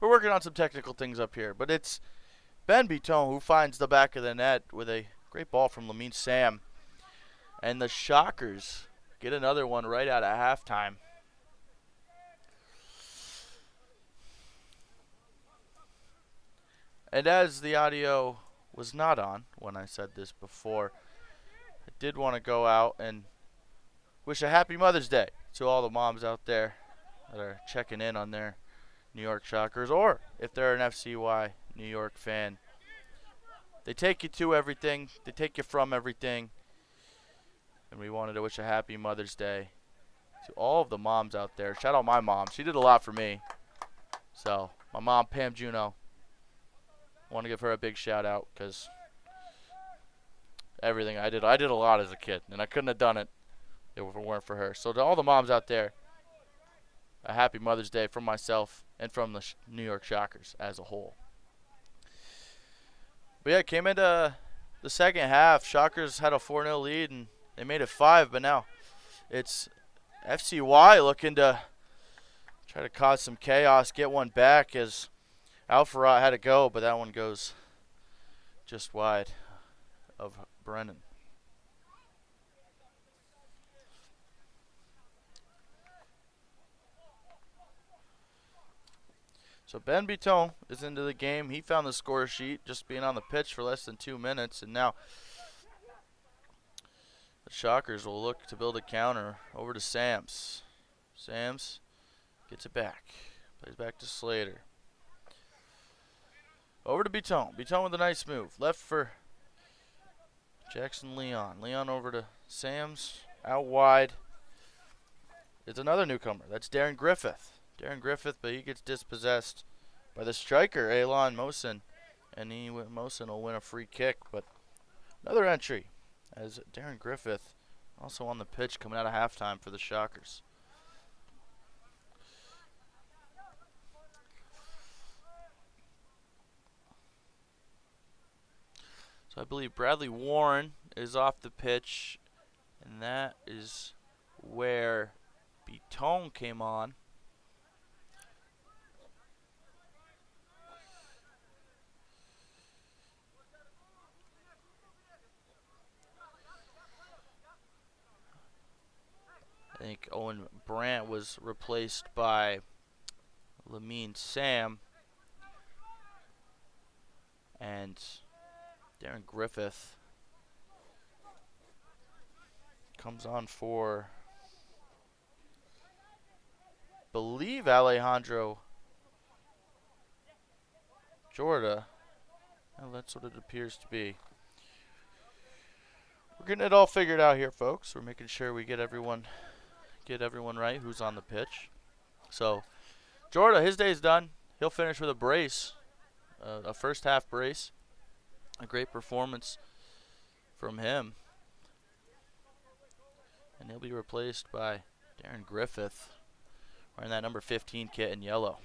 working on some technical things up here, but it's Ben Beton who finds the back of the net with a great ball from Lamine Sam, and the Shockers get another one right out of halftime. And as the audio was not on when I said this before, I did want to go out and wish a happy Mother's Day to all the moms out there that are checking in on their New York Shockers, or if they're an FCY New York fan. They take you to everything. They take you from everything. And we wanted to wish a happy Mother's Day to all of the moms out there. Shout out my mom. She did a lot for me. So, my mom, Pam Juno. I want to give her a big shout out because everything I did a lot as a kid, and I couldn't have done it if it weren't for her. So to all the moms out there, a happy Mother's Day from myself and from the New York Shockers as a whole. But yeah, came into the second half. Shockers had a 4-0 lead, and they made it 5, but now it's FCY looking to try to cause some chaos, get one back as Alfarad had to go, but that one goes just wide of Brennan. So Ben Beton is into the game. He found the score sheet just being on the pitch for less than 2 minutes, and now the Shockers will look to build a counter over to Sams. Sams gets it back. Plays back to Slater. Over to Beton. Beton with a nice move. Left for Jackson Leon. Leon over to Sams. Out wide. It's another newcomer. That's Darren Griffith. Darren Griffith, but he gets dispossessed by the striker, Elon Mosin. And Mosin will win a free kick. But another entry as Darren Griffith also on the pitch coming out of halftime for the Shockers. So I believe Bradley Warren is off the pitch, and that is where Beton came on. I think Owen Brandt was replaced by Lamine Sam, and Darren Griffith comes on for, believe, Alejandro Jorda. Well, that's what it appears to be. We're getting it all figured out here, folks. We're making sure we get everyone right who's on the pitch. So Jorda, his day's done. He'll finish with a brace, a first half brace. A great performance from him. And he'll be replaced by Darren Griffith, wearing that number 15 kit in yellow.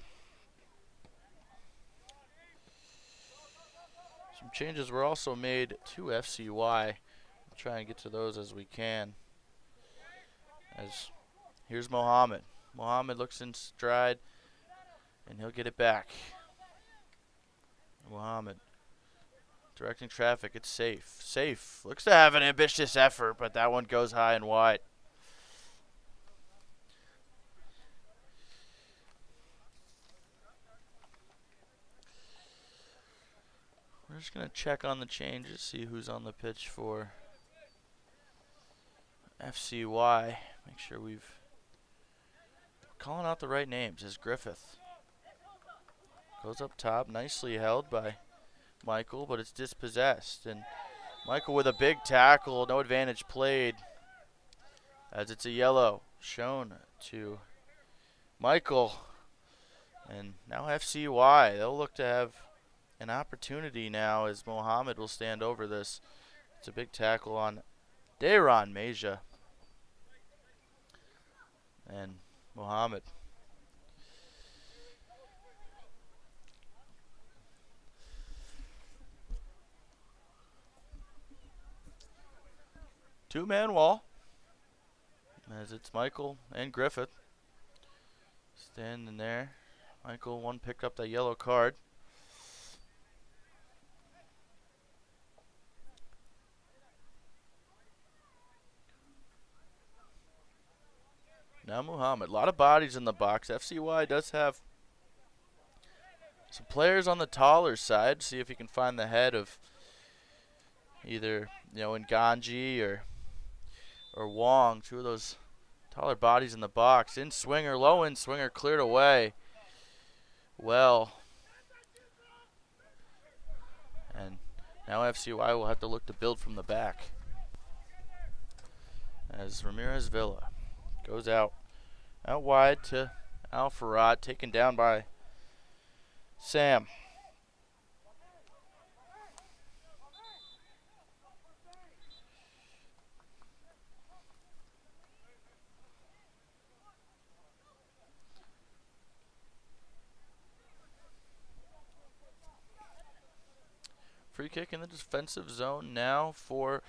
Some changes were also made to FCY. We'll try and get to those as we can. As here's Mohammed. Mohammed looks in stride, and he'll get it back. Mohammed. Directing traffic, it's safe. Safe. Looks to have an ambitious effort, but that one goes high and wide. We're just going to check on the changes, see who's on the pitch for FCY. Make sure we're calling out the right names. Is Griffith. Goes up top, nicely held by Michael, but it's dispossessed, and Michael with a big tackle, no advantage played, as it's a yellow shown to Michael. And now FCY. They'll look to have an opportunity now as Mohammed will stand over this. It's a big tackle on Dayron Meja. And Mohammed. Two-man wall. As it's Michael and Griffith standing there. Michael, one picked up that yellow card. Now Muhammad. A lot of bodies in the box. FCY does have some players on the taller side. See if he can find the head of either, Nganji or Wong. Two of those taller bodies in the box. In swinger, low in swinger, cleared away. Well. And now FCY will have to look to build from the back. As Ramirez Villa goes out wide to Al Farad, taken down by Sam. Free kick in the defensive zone now for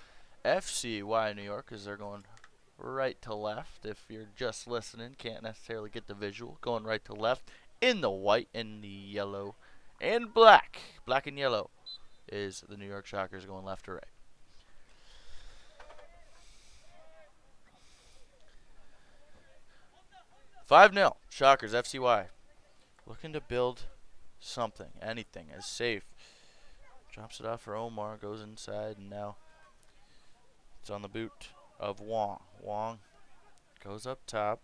FCY New York as they're going right to left. If you're just listening, can't necessarily get the visual. Going right to left in the white and the yellow and black. Black and yellow is the New York Shockers going left to right. $5-0 Shockers FCY. Looking to build something, anything as safe. Drops it off for Omar, goes inside, and now it's on the boot of Wong. Wong goes up top,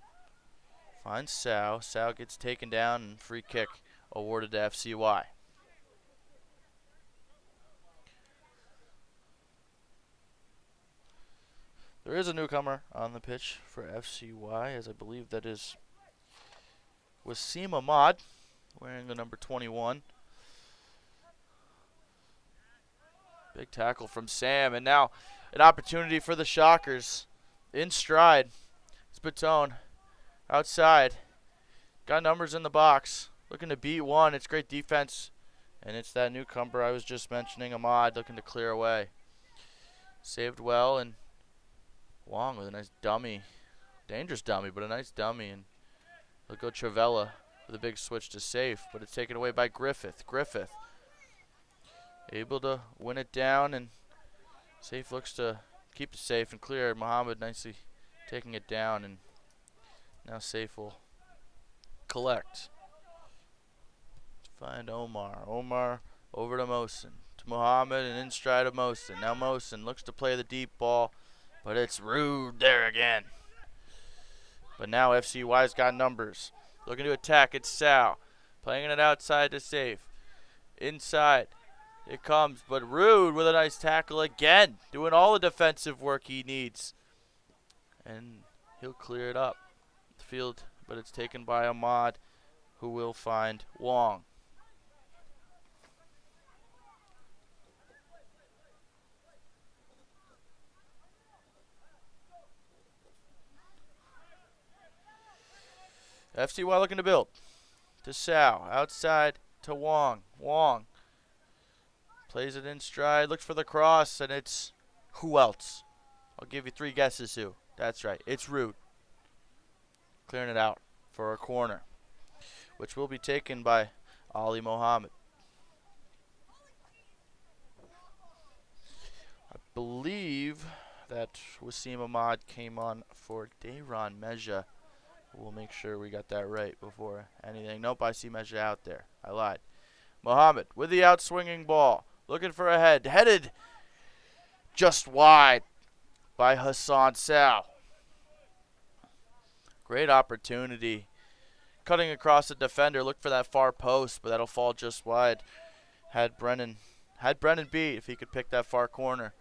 finds Sao. Sao gets taken down, and free kick awarded to FCY. There is a newcomer on the pitch for FCY, as I believe that is Wasim Ahmad, wearing the number 21. Big tackle from Sam, and now an opportunity for the Shockers. In stride, it's Batone outside. Got numbers in the box. Looking to beat one. It's great defense. And it's that newcomer I was just mentioning, Ahmad, looking to clear away. Saved well, and Wong with a nice dummy. Dangerous dummy, but a nice dummy. And he'll go Travella with a big switch to safe, but it's taken away by Griffith. Griffith able to win it down, and Safe looks to keep it safe and clear. Muhammad nicely taking it down, and now Safe will collect. Find Omar. Omar over to Mohsen. To Muhammad and in stride of Mohsen. Now Mohsen looks to play the deep ball, but it's Rude there again. But now FCY's got numbers. Looking to attack. It's Sal. Playing it outside to Safe. Inside. It comes, but Rude with a nice tackle again. Doing all the defensive work he needs. And he'll clear it up the field, but it's taken by Ahmad, who will find Wong. FCY looking to build. To Sao. Outside to Wong. Wong plays it in stride. Looks for the cross, and it's who else? I'll give you three guesses who. That's right. It's Rude. Clearing it out for a corner, which will be taken by Ali Mohammed. I believe that Wasim Ahmad came on for Dayron Meja. We'll make sure we got that right before anything. Nope, I see Meja out there. I lied. Mohammed with the outswinging ball. Looking for a head. Headed just wide by Hassan Sal. Great opportunity. Cutting across the defender. Look for that far post, but that'll fall just wide. Had Brennan beat if he could pick that far corner.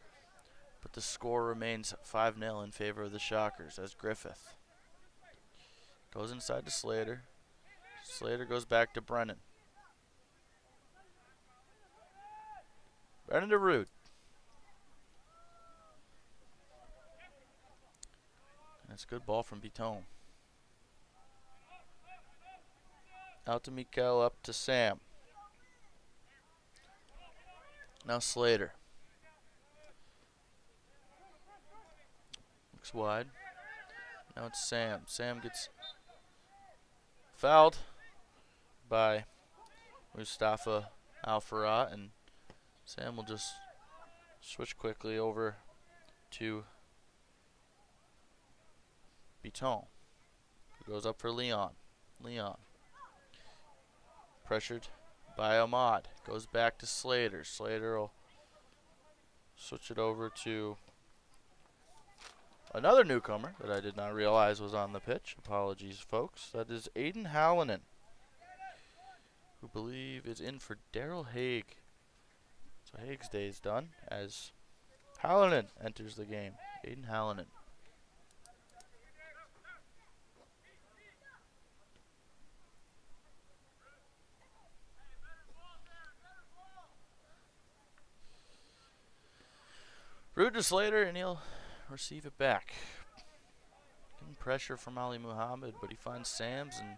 But the score remains 5-0 in favor of the Shockers as Griffith goes inside to Slater. Slater goes back to Brennan. Brennan to Rude. That's a good ball from Bitone. Out to Mikel, up to Sam. Now Slater. Looks wide. Now it's Sam. Sam gets fouled by Mustafa Al-Farhat, and Sam will just switch quickly over to Bitone, who goes up for Leon. Leon. Pressured by Ahmad. Goes back to Slater. Slater will switch it over to another newcomer that I did not realize was on the pitch. Apologies, folks. That is Aiden Hallinan, who believe is in for Daryl Haig. So Haig's day is done as Hallinan enters the game. Aiden Hallinan. Rude to Slater, and he'll receive it back. Getting pressure from Ali Muhammad, but he finds Sams, and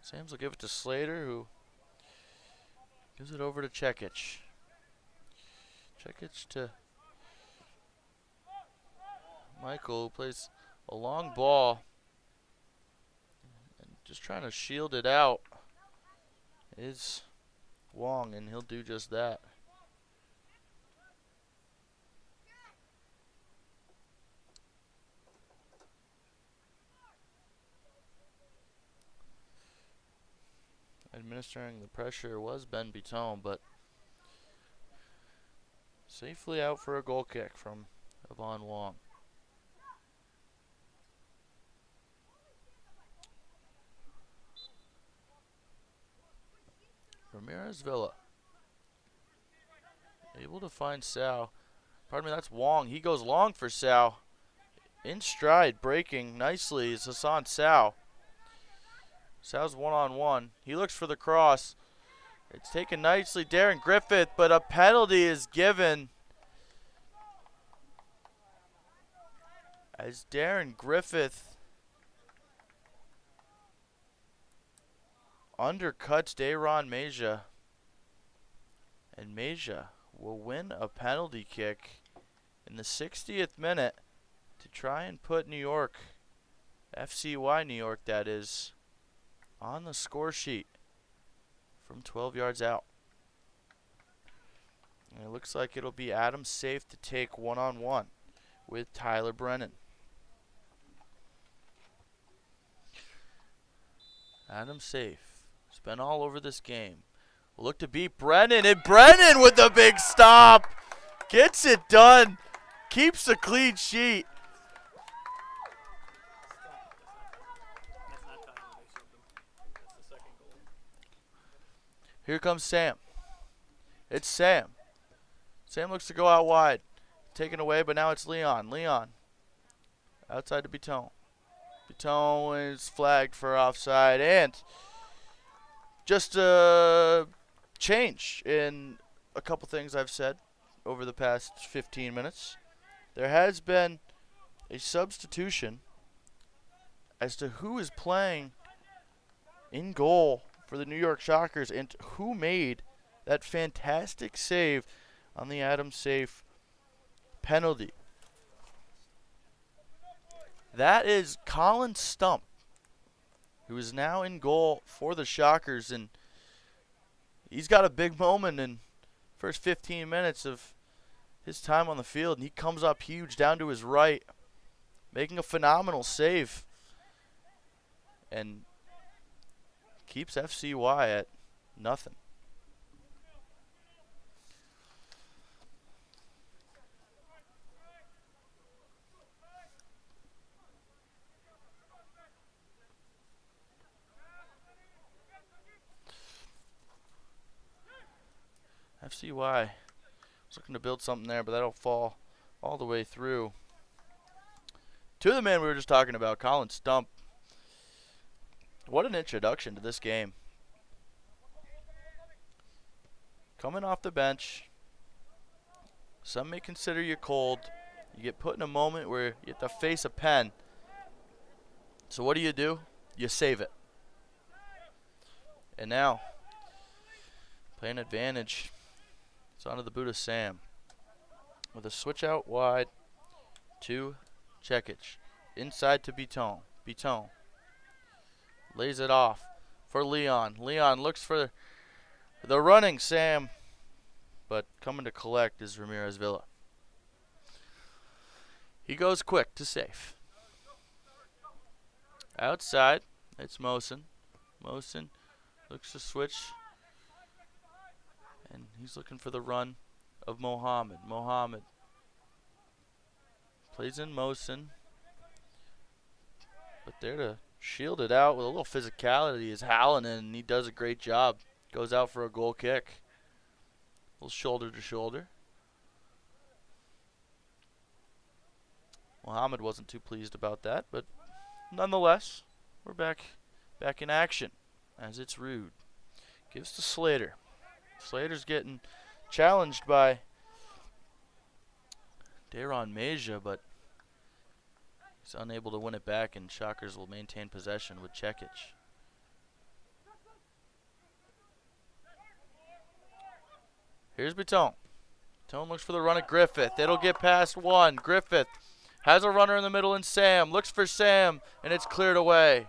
Sams will give it to Slater, who gives it over to Cekic. Cekic to Michael, who plays a long ball and just trying to shield it out is Wong, and he'll do just that. Administering the pressure was Ben Bitone, but safely out for a goal kick from Yvonne Wong. Ramirez Villa able to find Sal. Pardon me, that's Wong. He goes long for Sal. In stride, breaking nicely is Hassan Sal. Sal's one-on-one. He looks for the cross. It's taken nicely, Darren Griffith, but a penalty is given as Darren Griffith undercuts Dayron Meja. And Meja will win a penalty kick in the 60th minute to try and put New York, FCY New York that is, on the score sheet from 12 yards out. And it looks like it'll be Adam Safe to take one-on-one with Tyler Brennan. Adam Safe has been all over this game. Will look to beat Brennan, and Brennan with the big stop gets it done. Keeps a clean sheet. Here comes Sam. It's Sam. Sam looks to go out wide. Taken away, but now it's Leon. Leon. Outside to Bitone. Bitone is flagged for offside. And just a change in a couple things I've said over the past 15 minutes. There has been a substitution as to who is playing in goal for the New York Shockers and who made that fantastic save on the Adam Safe penalty. That is Colin Stump, who is now in goal for the Shockers, and he's got a big moment in first 15 minutes of his time on the field, and he comes up huge down to his right, making a phenomenal save, and keeps FCY at nothing. FCY was looking to build something there, but that'll fall all the way through to the man we were just talking about, Colin Stump. What an introduction to this game. Coming off the bench, some may consider you cold. You get put in a moment where you have to face a pen. So what do? You save it. And now, playing advantage. It's onto the boot of Sam. With a switch out wide to Chekic. Inside to Biton. Biton lays it off for Leon. Leon looks for the running Sam. But coming to collect is Ramirez Villa. He goes quick to safe. Outside, it's Mosen. Mosen looks to switch. And he's looking for the run of Mohammed. Mohammed plays in Mosen. But there to shield it out with a little physicality is Hallinan, and he does a great job. Goes out for a goal kick. A little shoulder to shoulder. Mohammed wasn't too pleased about that, but nonetheless, we're back in action as it's Rude. Gives to Slater. Slater's getting challenged by Daron Meja, but he's unable to win it back, and Shockers will maintain possession with Chekic. Here's Biton. Biton looks for the run at Griffith. It'll get past one. Griffith has a runner in the middle, and Sam looks for Sam, and it's cleared away.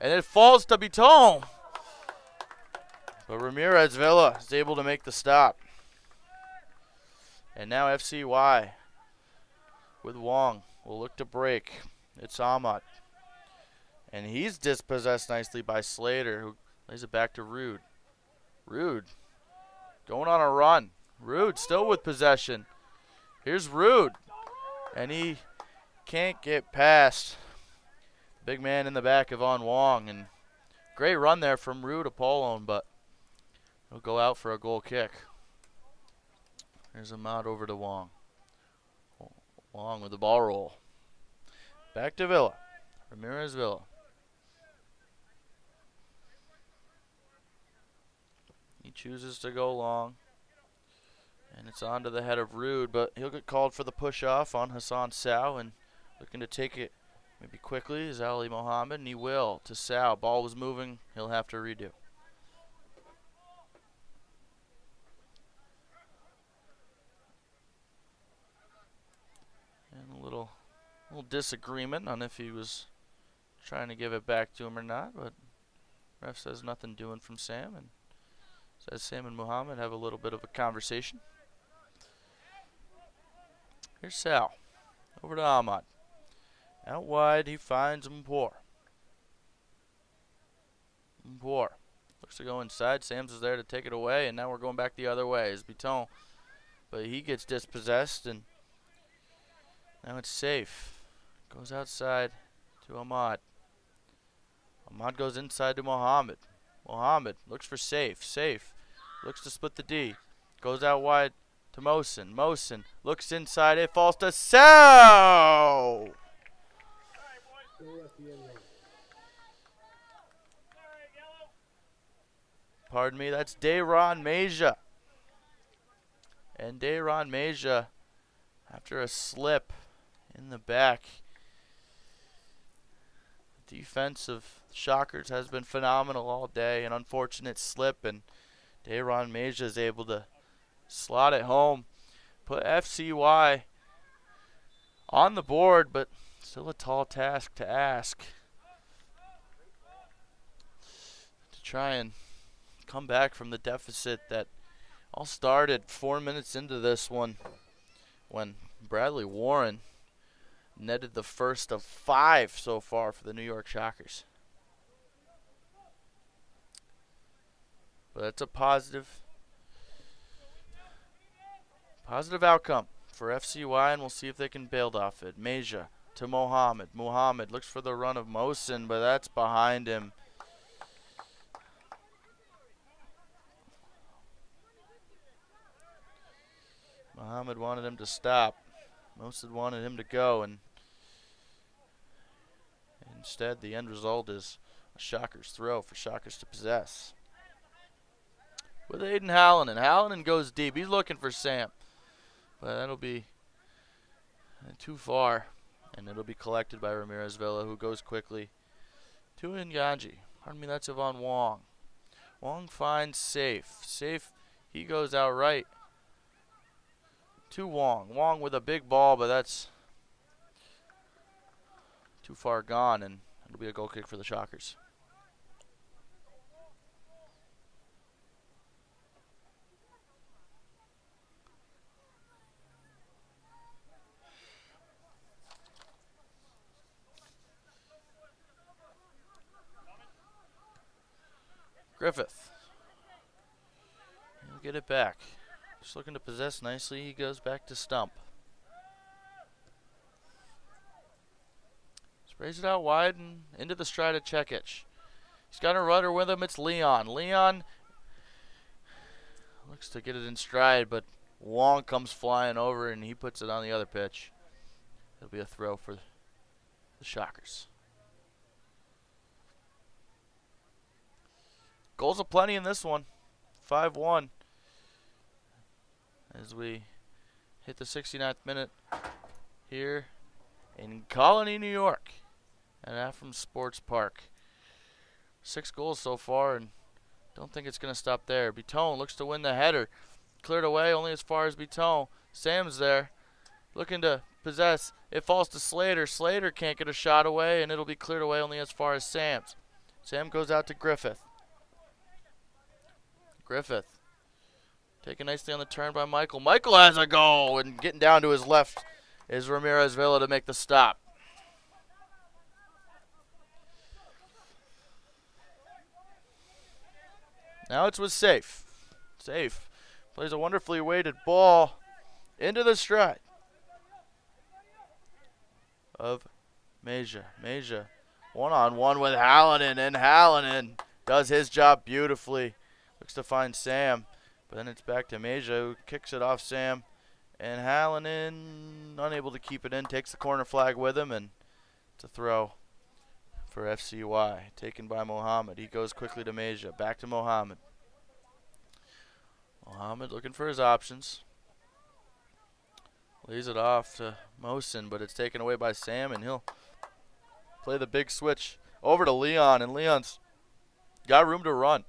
And it falls to Biton. But Ramirez Villa is able to make the stop. And now FCY with Wong will look to break. It's Ahmad. And he's dispossessed nicely by Slater, who lays it back to Rude. Rude going on a run. Rude still with possession. Here's Rude. And he can't get past big man in the back of On Wong. And great run there from Rude Apollon, but he'll go out for a goal kick. There's Ahmad over to Wong. Wong with the ball roll. Back to Villa. Ramirez Villa. He chooses to go long. And it's on to the head of Rude, but he'll get called for the push-off on Hassan Sow, and looking to take it maybe quickly is Ali Mohammed, and he will to Sow. Ball was moving. He'll have to redo. And a little disagreement on if he was trying to give it back to him or not, but ref says nothing doing from Sam, and says Sam and Muhammad have a little bit of a conversation. Here's Sal. Over to Ahmad. Out wide, he finds Mpor. Mpor looks to go inside. Sam's is there to take it away, and now we're going back the other way. It's Biton, but he gets dispossessed, and now it's safe. Goes outside to Ahmad. Ahmad goes inside to Mohammed. Mohammed looks for safe. Safe looks to split the D. Goes out wide to Mosen. Mosen looks inside. It falls to Sow. Pardon me, that's Daron Meja. And Daron Meja, after a slip in the back, the defense of Shockers has been phenomenal all day. An unfortunate slip, and Daron Meja is able to slot it home. Put FCY on the board, but still a tall task to ask to try and come back from the deficit that all started 4 minutes into this one when Bradley Warren netted the first of 5 so far for the New York Shockers. But it's a positive outcome for FCY, and we'll see if they can build off it. Meja to Mohammed. Mohammed looks for the run of Mosen, but that's behind him. Mohammed wanted him to stop. Mosen wanted him to go, and instead the end result is Shockers throw for Shockers to possess. With Aiden Hallinan. Hallinan goes deep. He's looking for Sam. But that'll be too far. And it'll be collected by Ramirez Villa, who goes quickly to Nganji. Pardon me, that's Yvonne Wong. Wong finds Safe. Safe, he goes out right to Wong. Wong with a big ball, but that's too far gone, and it'll be a goal kick for the Shockers. Griffith. He'll get it back. Just looking to possess nicely. He goes back to Stump. Sprays it out wide and into the stride of Chekic. He's got a rudder with him. It's Leon. Leon looks to get it in stride, but Wong comes flying over and he puts it on the other pitch. It'll be a throw for the Shockers. Goals aplenty in this one. 5-1 as we hit the 69th minute here in Colony, New York at Afram Sports Park. 6 goals so far, and don't think it's going to stop there. Bitone looks to win the header. Cleared away only as far as Bitone. Sam's there looking to possess. It falls to Slater. Slater can't get a shot away, and it'll be cleared away only as far as Sam's. Sam goes out to Griffith. Griffith taken nicely on the turn by Michael. Michael has a goal, and getting down to his left is Ramirez Villa to make the stop. Now it's with Safe. Safe plays a wonderfully weighted ball into the stride of Meja. Meja one-on-one with Hallinan, and Hallinan does his job beautifully. Looks to find Sam, but then it's back to Meja, who kicks it off Sam. And Hallinan, unable to keep it in, takes the corner flag with him, and it's a throw for FCY, taken by Mohammed. He goes quickly to Meja, back to Mohammed. Mohammed looking for his options. Lays it off to Mosin, but it's taken away by Sam, and he'll play the big switch over to Leon, and Leon's got room to run.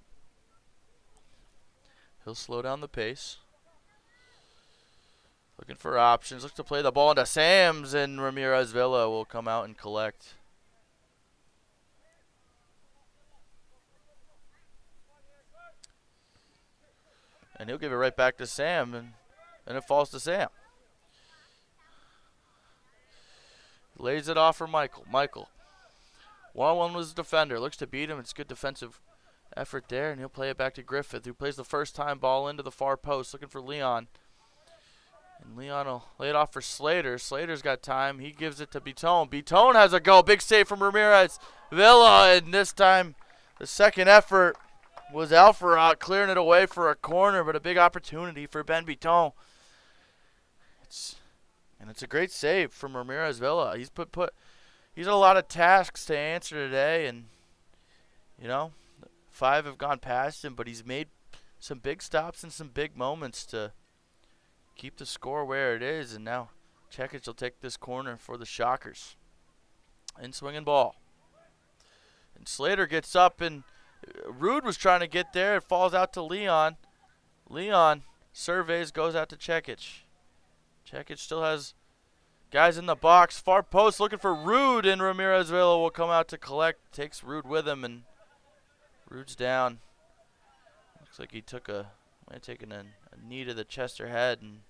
He'll slow down the pace. Looking for options. Looks to play the ball into Sam's, and Ramirez Villa will come out and collect. And he'll give it right back to Sam, and it falls to Sam. Lays it off for Michael. Michael. 1-on-1 was the defender. Looks to beat him. It's good defensive effort there, and he'll play it back to Griffith, who plays the first time ball into the far post, looking for Leon. And Leon will lay it off for Slater. Slater's got time. He gives it to Bitone. Bitone has a goal. Big save from Ramirez Villa, and this time the second effort was Alfarad clearing it away for a corner, but a big opportunity for Ben Bitone. It's a great save from Ramirez Villa. He's he's had a lot of tasks to answer today, and you know, 5 have gone past him, but he's made some big stops and some big moments to keep the score where it is. And now Chekic will take this corner for the Shockers. In swinging ball. And Slater gets up, and Rude was trying to get there. It falls out to Leon. Leon surveys, goes out to Chekic. Chekic still has guys in the box. Far post looking for Rude, and Ramirez Villa will come out to collect. Takes Rude with him, and Rude's down. Looks like he might have taken a knee to the chest or head, and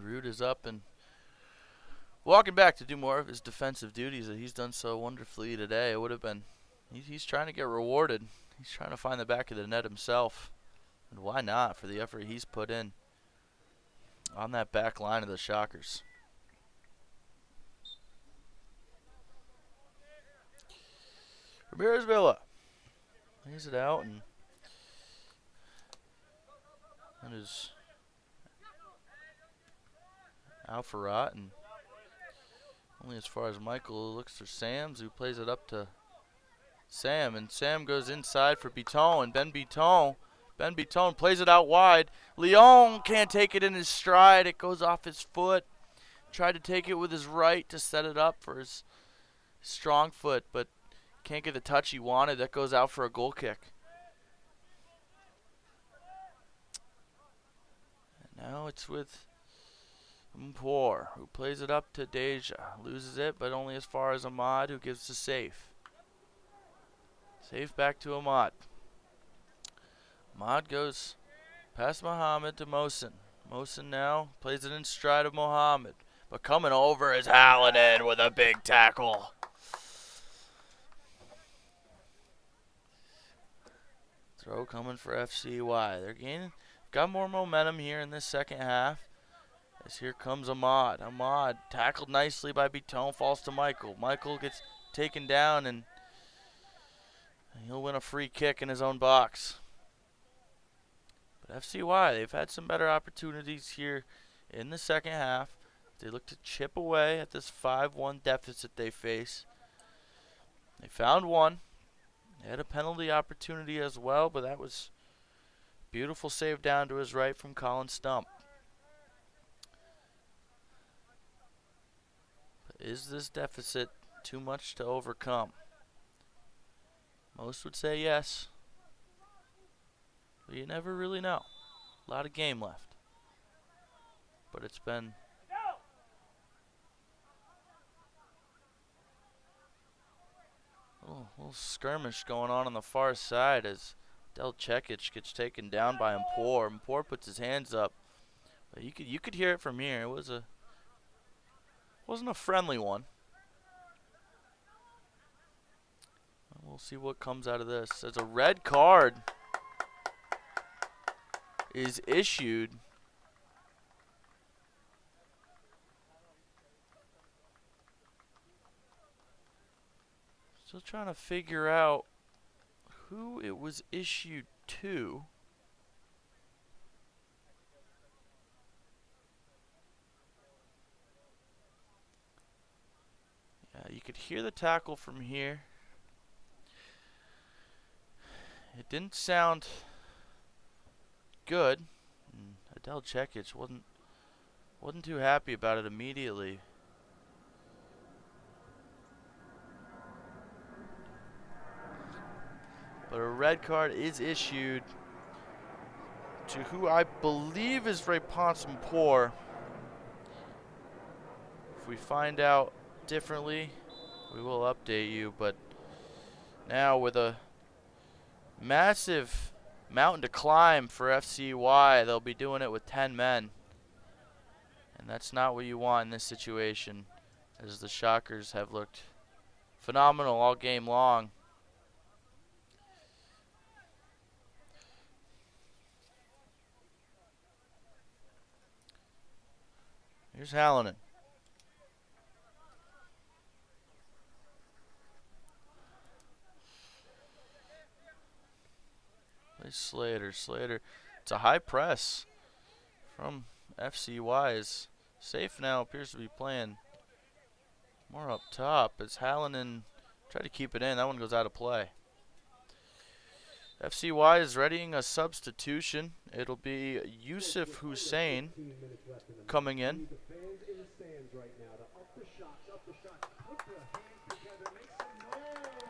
Rude is up and walking back to do more of his defensive duties that he's done so wonderfully today. It would have been, he's trying to get rewarded. He's trying to find the back of the net himself. And why not, for the effort he's put in on that back line of the Shockers. Ramirez Villa lays it out, and that is out for rot, and only as far as Michael looks for Sams, who plays it up to Sam, and Sam goes inside for Biton, and Ben Biton plays it out wide. Leon can't take it in his stride. It goes off his foot. Tried to take it with his right to set it up for his strong foot, but can't get the touch he wanted. That goes out for a goal kick. And now it's with Mpor, who plays it up to Deja. Loses it, but only as far as Ahmad, who gives the safe. Safe back to Ahmad. Ahmad goes past Mohammed to Mohsen. Mohsen now plays it in stride of Mohammed. But coming over is Hallinan with a big tackle. Throw coming for FCY. They're gaining, got more momentum here in this second half. As here comes Ahmad. Ahmad tackled nicely by Biton, falls to Michael. Michael gets taken down, and he'll win a free kick in his own box. But FCY, they've had some better opportunities here in the second half. They look to chip away at this 5-1 deficit they face. They found one. They had a penalty opportunity as well, but that was beautiful save down to his right from Colin Stump. But is this deficit too much to overcome? Most would say yes, but you never really know. A lot of game left, but it's been a little skirmish going on the far side as Del Cekic gets taken down by Mpor. Mpor puts his hands up, but you could hear it from here. It wasn't a friendly one. We'll see what comes out of this. As a red card is issued. Still trying to figure out who it was issued to. Yeah, you could hear the tackle from here. It didn't sound good. Adel Cekic wasn't too happy about it immediately. But a red card is issued to who I believe is Rayponce Mpor. If we find out differently, we will update you. But now with a massive mountain to climb for FCY, they'll be doing it with 10 men. And that's not what you want in this situation, as the Shockers have looked phenomenal all game long. Here's Hallinan. Plays Slater. Slater. It's a high press from FCY. Safe now appears to be playing more up top as Hallinan tried to keep it in. That one goes out of play. FCY is readying a substitution. It'll be Yusuf Hussein coming in.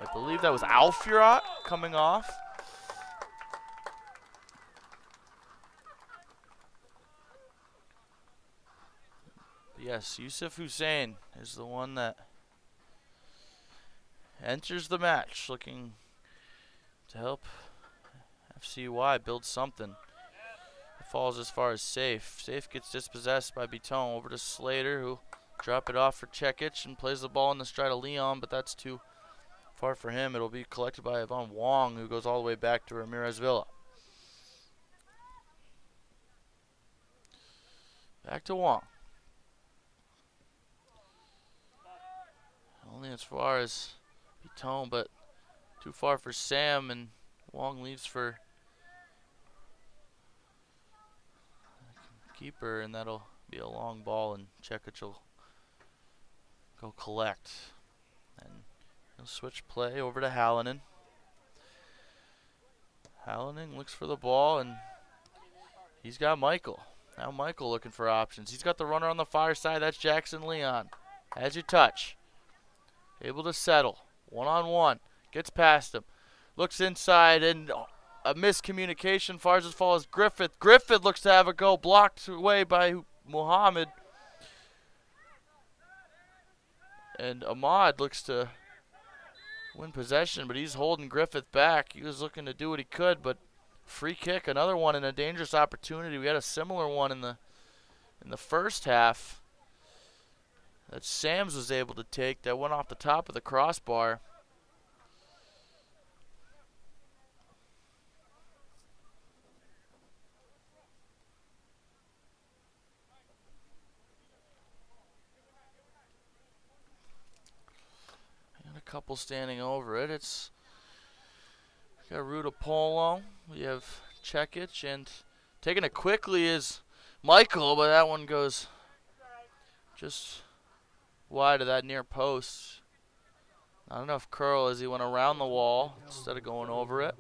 I believe that was Alfurat coming off. Yes, Yusuf Hussein is the one that enters the match, looking to help FCY build something. It falls as far as Safe. Safe gets dispossessed by Biton over to Slater, who drop it off for Cekic and plays the ball in the stride of Leon, but that's too far for him. It'll be collected by Yvonne Wong, who goes all the way back to Ramirez Villa. Back to Wong. Only as far as Bitone, but too far for Sam, and Wong leaves for keeper, and that'll be a long ball, and Čekić will go collect. And he'll switch play over to Hallinan. Hallinan looks for the ball, and he's got Michael. Now Michael looking for options. He's got the runner on the far side. That's Jackson Leon. Has your touch. Able to settle. One-on-one. Gets past him. Looks inside, and a miscommunication. Far as far as Griffith. Griffith looks to have a go. Blocked away by Muhammad. And Ahmad looks to win possession, but he's holding Griffith back. He was looking to do what he could, but free kick, another one, and a dangerous opportunity. We had a similar one in the first half that Sams was able to take that went off the top of the crossbar. And a couple standing over it. It's got Ruda Polo. We have Čekić, and taking it quickly is Michael, but that one goes just wide of that near post. Not enough curl as he went around the wall instead of going over it.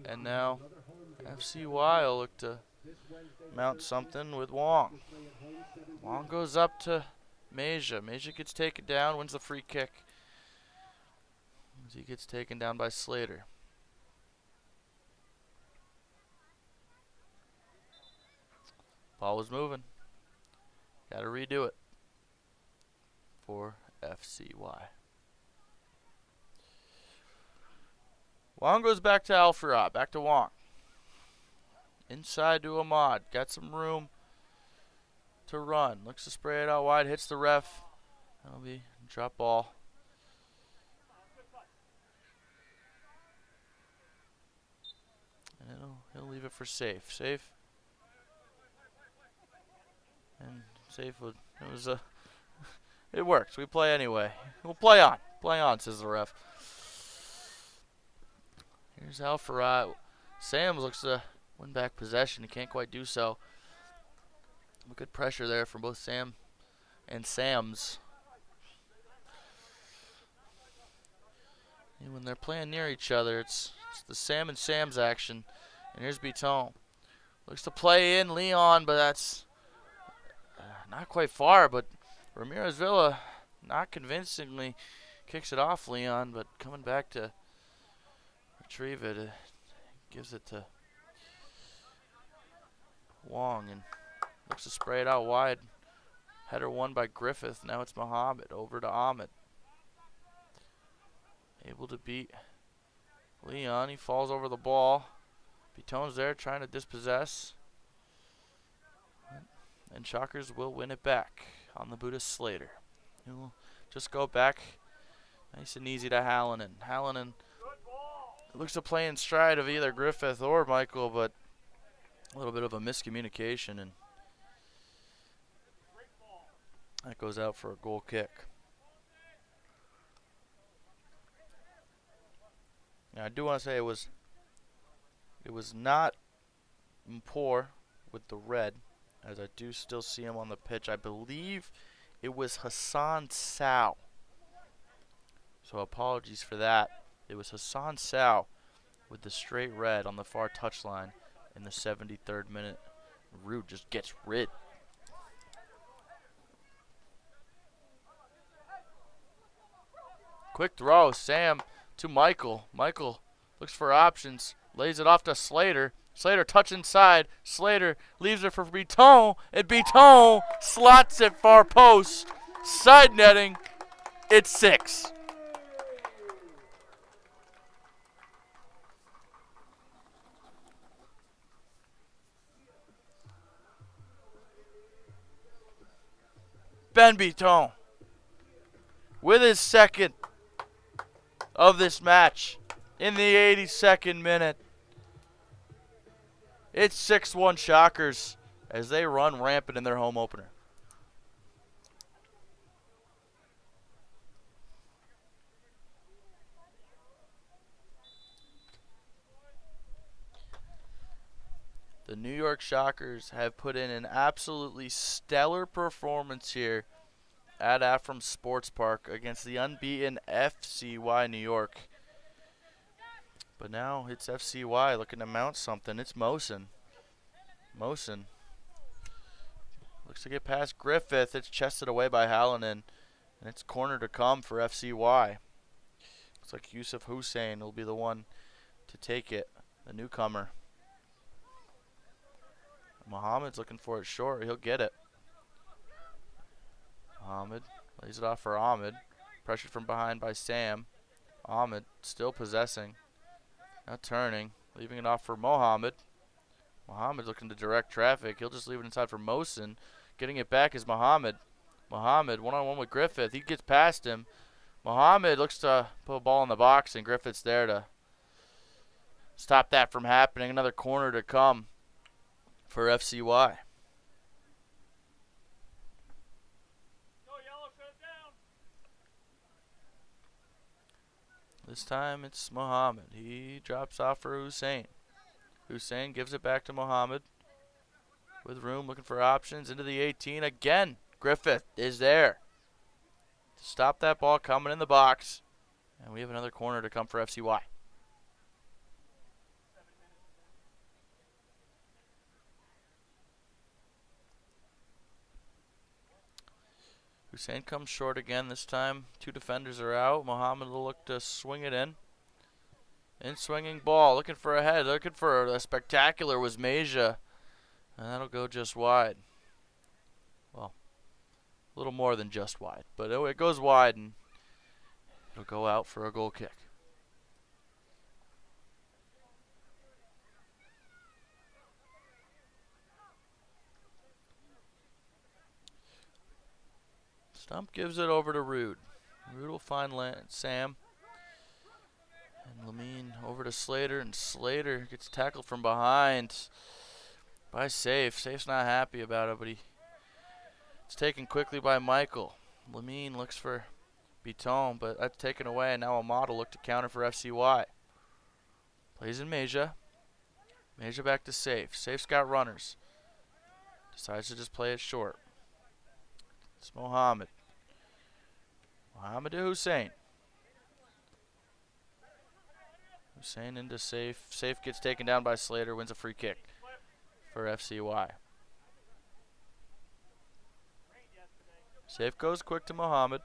And now FCY will look to mount something with Wong. Wong goes up to Meja. Meja gets taken down, wins the free kick. As he gets taken down by Slater. Ball was moving. Got to redo it for FCY. Wong goes back to Al-Farad. Back to Wong. Inside to Ahmad. Got some room to run. Looks to spray it out wide. Hits the ref. That'll be a drop ball. And he'll leave it for Safe. Safe. And Safe would, it was a, it works. We play anyway. We'll play on. Play on, says the ref. Here's Al-Farad. Sams looks to win back possession. He can't quite do so. Good pressure there from both Sam and Sams. And when they're playing near each other, it's the Sam and Sams action. And here's Bitone. Looks to play in Leon, but that's not quite far. But Ramirez Villa, not convincingly, kicks it off Leon, but coming back to retrieve it, gives it to Wong and looks to spray it out wide. Header won by Griffith. Now it's Muhammad over to Ahmed. Able to beat Leon. He falls over the ball. Bitone's there trying to dispossess. And Shockers will win it back on the Buddha Slater. He'll just go back nice and easy to Hallinan. Hallinan looks to play in stride of either Griffith or Michael, but a little bit of a miscommunication, and that goes out for a goal kick. Now, I do want to say it was not Mpor with the red, as I do still see him on the pitch. I believe it was Hassan Sow. So apologies for that. It was Hassan Sow with the straight red on the far touchline in the 73rd minute. Rude just gets rid. Quick throw, Sam to Michael. Michael looks for options, lays it off to Slater. Slater touch inside. Slater leaves it for Bitone, and Bitone slots it far post. Side netting. It's 6. Ben Bitone with his second. of this match in the 82nd minute. It's 6-1 Shockers as they run rampant in their home opener. The New York Shockers have put in an absolutely stellar performance here at Afram Sports Park against the unbeaten FCY New York. But now it's FCY looking to mount something. It's Mosen. Mosen looks to get past Griffith. It's chested away by Hallinan. And it's corner to come for FCY. Looks like Yusuf Hussein will be the one to take it, the newcomer. Muhammad's looking for it short. He'll get it. Muhammad lays it off for Ahmed. Pressured from behind by Sam. Ahmed still possessing. Now turning. Leaving it off for Mohammed. Muhammad's looking to direct traffic. He'll just leave it inside for Mosen. Getting it back is Muhammad. Muhammad one-on-one with Griffith. He gets past him. Muhammad looks to put a ball in the box, and Griffith's there to stop that from happening. Another corner to come for FCY. This time it's Muhammad. He drops off for Hussein. Hussein gives it back to Muhammad. With room, looking for options. Into the 18 again. Griffith is there to stop that ball coming in the box. And we have another corner to come for FCY. Hussein comes short again this time. Two defenders are out. Muhammad will look to swing it in. In swinging ball. Looking for a head. Looking for a spectacular was Meja. And that'll go just wide. Well, a little more than just wide. But it goes wide and it'll go out for a goal kick. Stump gives it over to Rude. Rude will find Sam. And Lamine over to Slater. And Slater gets tackled from behind by Safe. Safe's not happy about it, but it's taken quickly by Michael. Lamine looks for Biton, but that's taken away. And now Ahmad will look to counter for FCY. Plays in Meja. Meja back to Safe. Safe's got runners. Decides to just play it short. It's Mohammed. Mohammed to Hussein. Hussein into Safe. Safe gets taken down by Slater. Wins a free kick for FCY. Safe goes quick to Mohammed.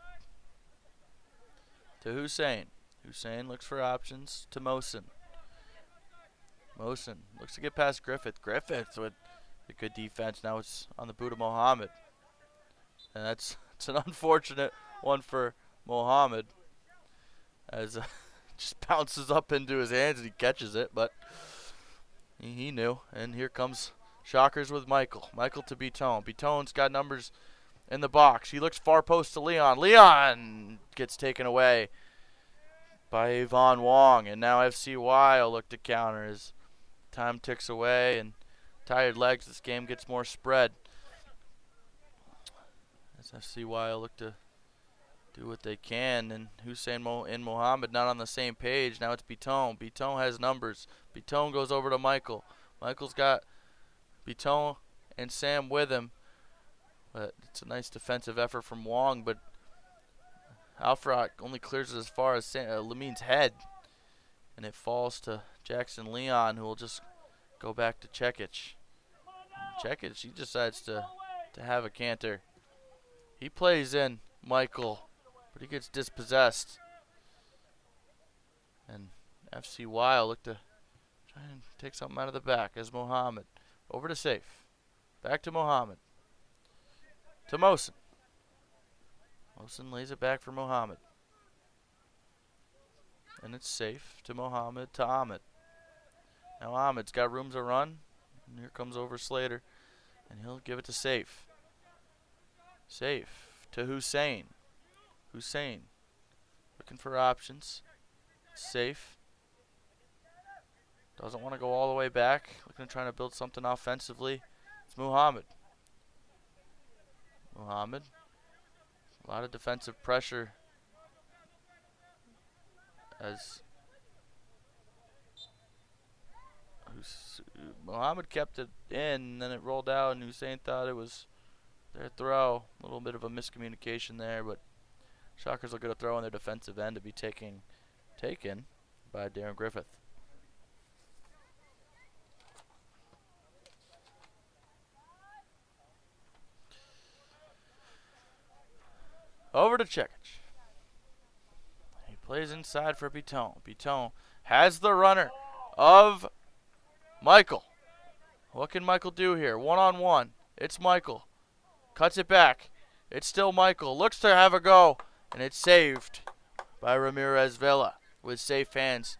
To Hussein. Hussein looks for options to Mosen. Mosen looks to get past Griffith. Griffith with a good defense. Now it's on the boot of Mohammed. And it's an unfortunate one for Mohammed, as just bounces up into his hands and he catches it, but he knew. And here comes Shockers with Michael. Michael to Biton. Biton's got numbers in the box. He looks far post to Leon. Leon gets taken away by Yvonne Wong, and now FCY will look to counter as time ticks away and tired legs. This game gets more spread. As FCY will look to do what they can, and Hussein and Mohammed not on the same page. Now it's Biton. Biton has numbers. Biton goes over to Michael. Michael's got Biton and Sam with him. But it's a nice defensive effort from Wong, but Alfred only clears it as far as Lamine's head. And it falls to Jackson Leon, who will just go back to Chekic. Chekic, he decides to have a canter. He plays in Michael, but he gets dispossessed. And FCY will look to try and take something out of the back as Mohammed. Over to Safe. Back to Mohammed. To Mosen. Mosen lays it back for Mohammed. And it's Safe to Mohammed to Ahmed. Now Ahmed's got room to run. And here comes over Slater. And he'll give it to Safe. Safe to Hussein. Hussein looking for options. Safe. Doesn't want to go all the way back. Looking to try to build something offensively. It's Muhammad. Muhammad. A lot of defensive pressure as Muhammad kept it in, and then it rolled out, and Hussein thought it was their throw. A little bit of a miscommunication there, but Shockers will get a throw on their defensive end to be taken by Darren Griffith. Over to Chekic. He plays inside for Biton. Biton has the runner of Michael. What can Michael do here? One-on-one. It's Michael. Cuts it back. It's still Michael. Looks to have a go. And it's saved by Ramirez Villa with safe hands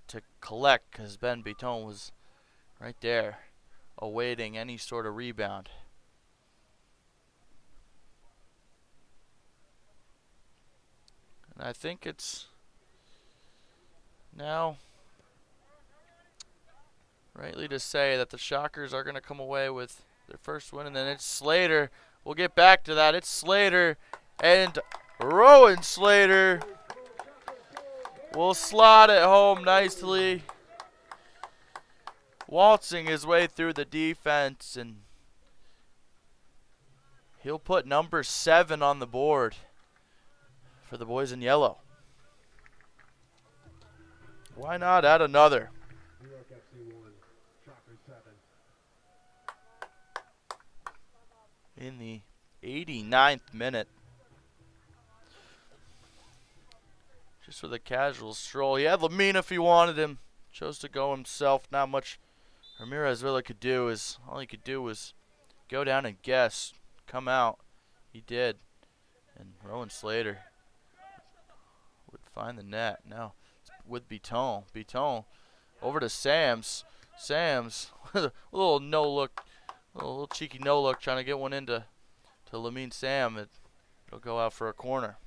to collect, because Ben Biton was right there awaiting any sort of rebound. And I think it's now rightly to say that the Shockers are going to come away with their first win, and then it's Slater. We'll get back to that. It's Slater, and Rowan Slater will slot it home nicely, waltzing his way through the defense, and he'll put number 7 on the board for the boys in yellow. Why not add another? New York FCY, Shockers 7. In the 89th minute. Just with a casual stroll. He had Lamine if he wanted him. Chose to go himself. Not much Ramirez Villa could do. All he could do was go down and guess. Come out. He did. And Rowan Slater would find the net. Now with Biton. Biton over to Sams. Sams with a little no-look. A little cheeky no-look, trying to get one into Lamine Sam. It'll go out for a corner.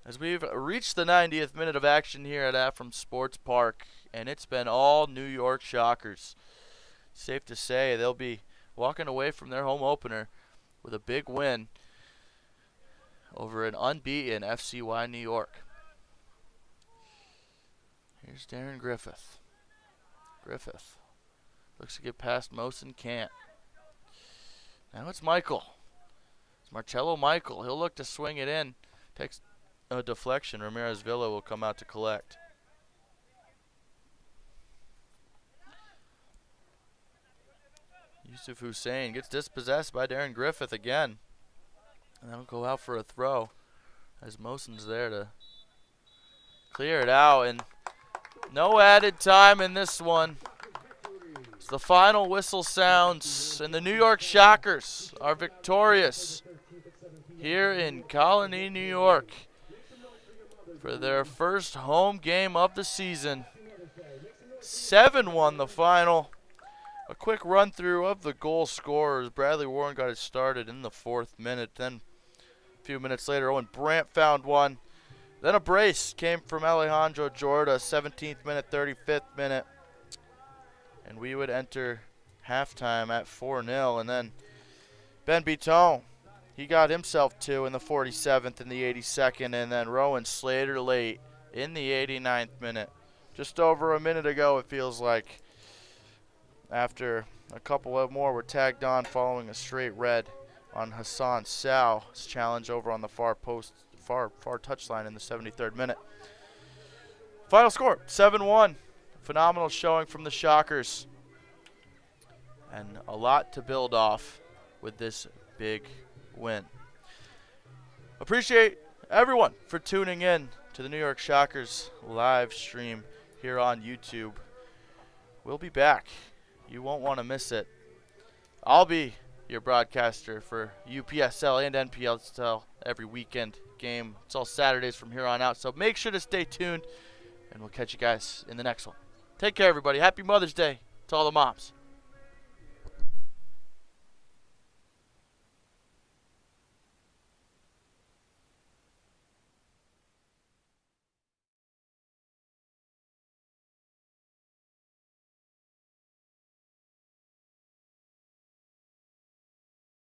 As we've reached the 90th minute of action here at Afram Sports Park, and it's been all New York Shockers. Safe to say they'll be walking away from their home opener with a big win over an unbeaten FCY New York. Here's Darren Griffith. Griffith looks to get past Mosin, can't. Now it's Michael. It's Marcello Michael. He'll look to swing it in. Takes a deflection. Ramirez Villa will come out to collect. Yusuf Hussein gets dispossessed by Darren Griffith again. And that'll go out for a throw as Mosin's there to clear it out. And no added time in this one. As the final whistle sounds, and the New York Shockers are victorious here in Colony, New York, for their first home game of the season. 7-1 the final. A quick run through of the goal scorers. Bradley Warren got it started in the 4th minute. Then a few minutes later, Owen Brandt found one. Then a brace came from Alejandro Jorda, 17th minute, 35th minute. And we would enter halftime at 4-0. And then Ben Biton, he got himself 2 in the 47th and the 82nd. And then Rowan Slater late in the 89th minute. Just over a minute ago, it feels like, after a couple of more were tagged on following a straight red on Hassan Sal's challenge over on the far post, far touchline in the 73rd minute. Final score, 7-1. Phenomenal showing from the Shockers. And a lot to build off with this big win. Appreciate everyone for tuning in to the New York Shockers live stream here on YouTube. We'll be back. You won't want to miss it. I'll be your broadcaster for UPSL and NPSL every weekend game. It's all Saturdays from here on out, so make sure to stay tuned, and we'll catch you guys in the next one. Take care, everybody. Happy Mother's Day to all the moms.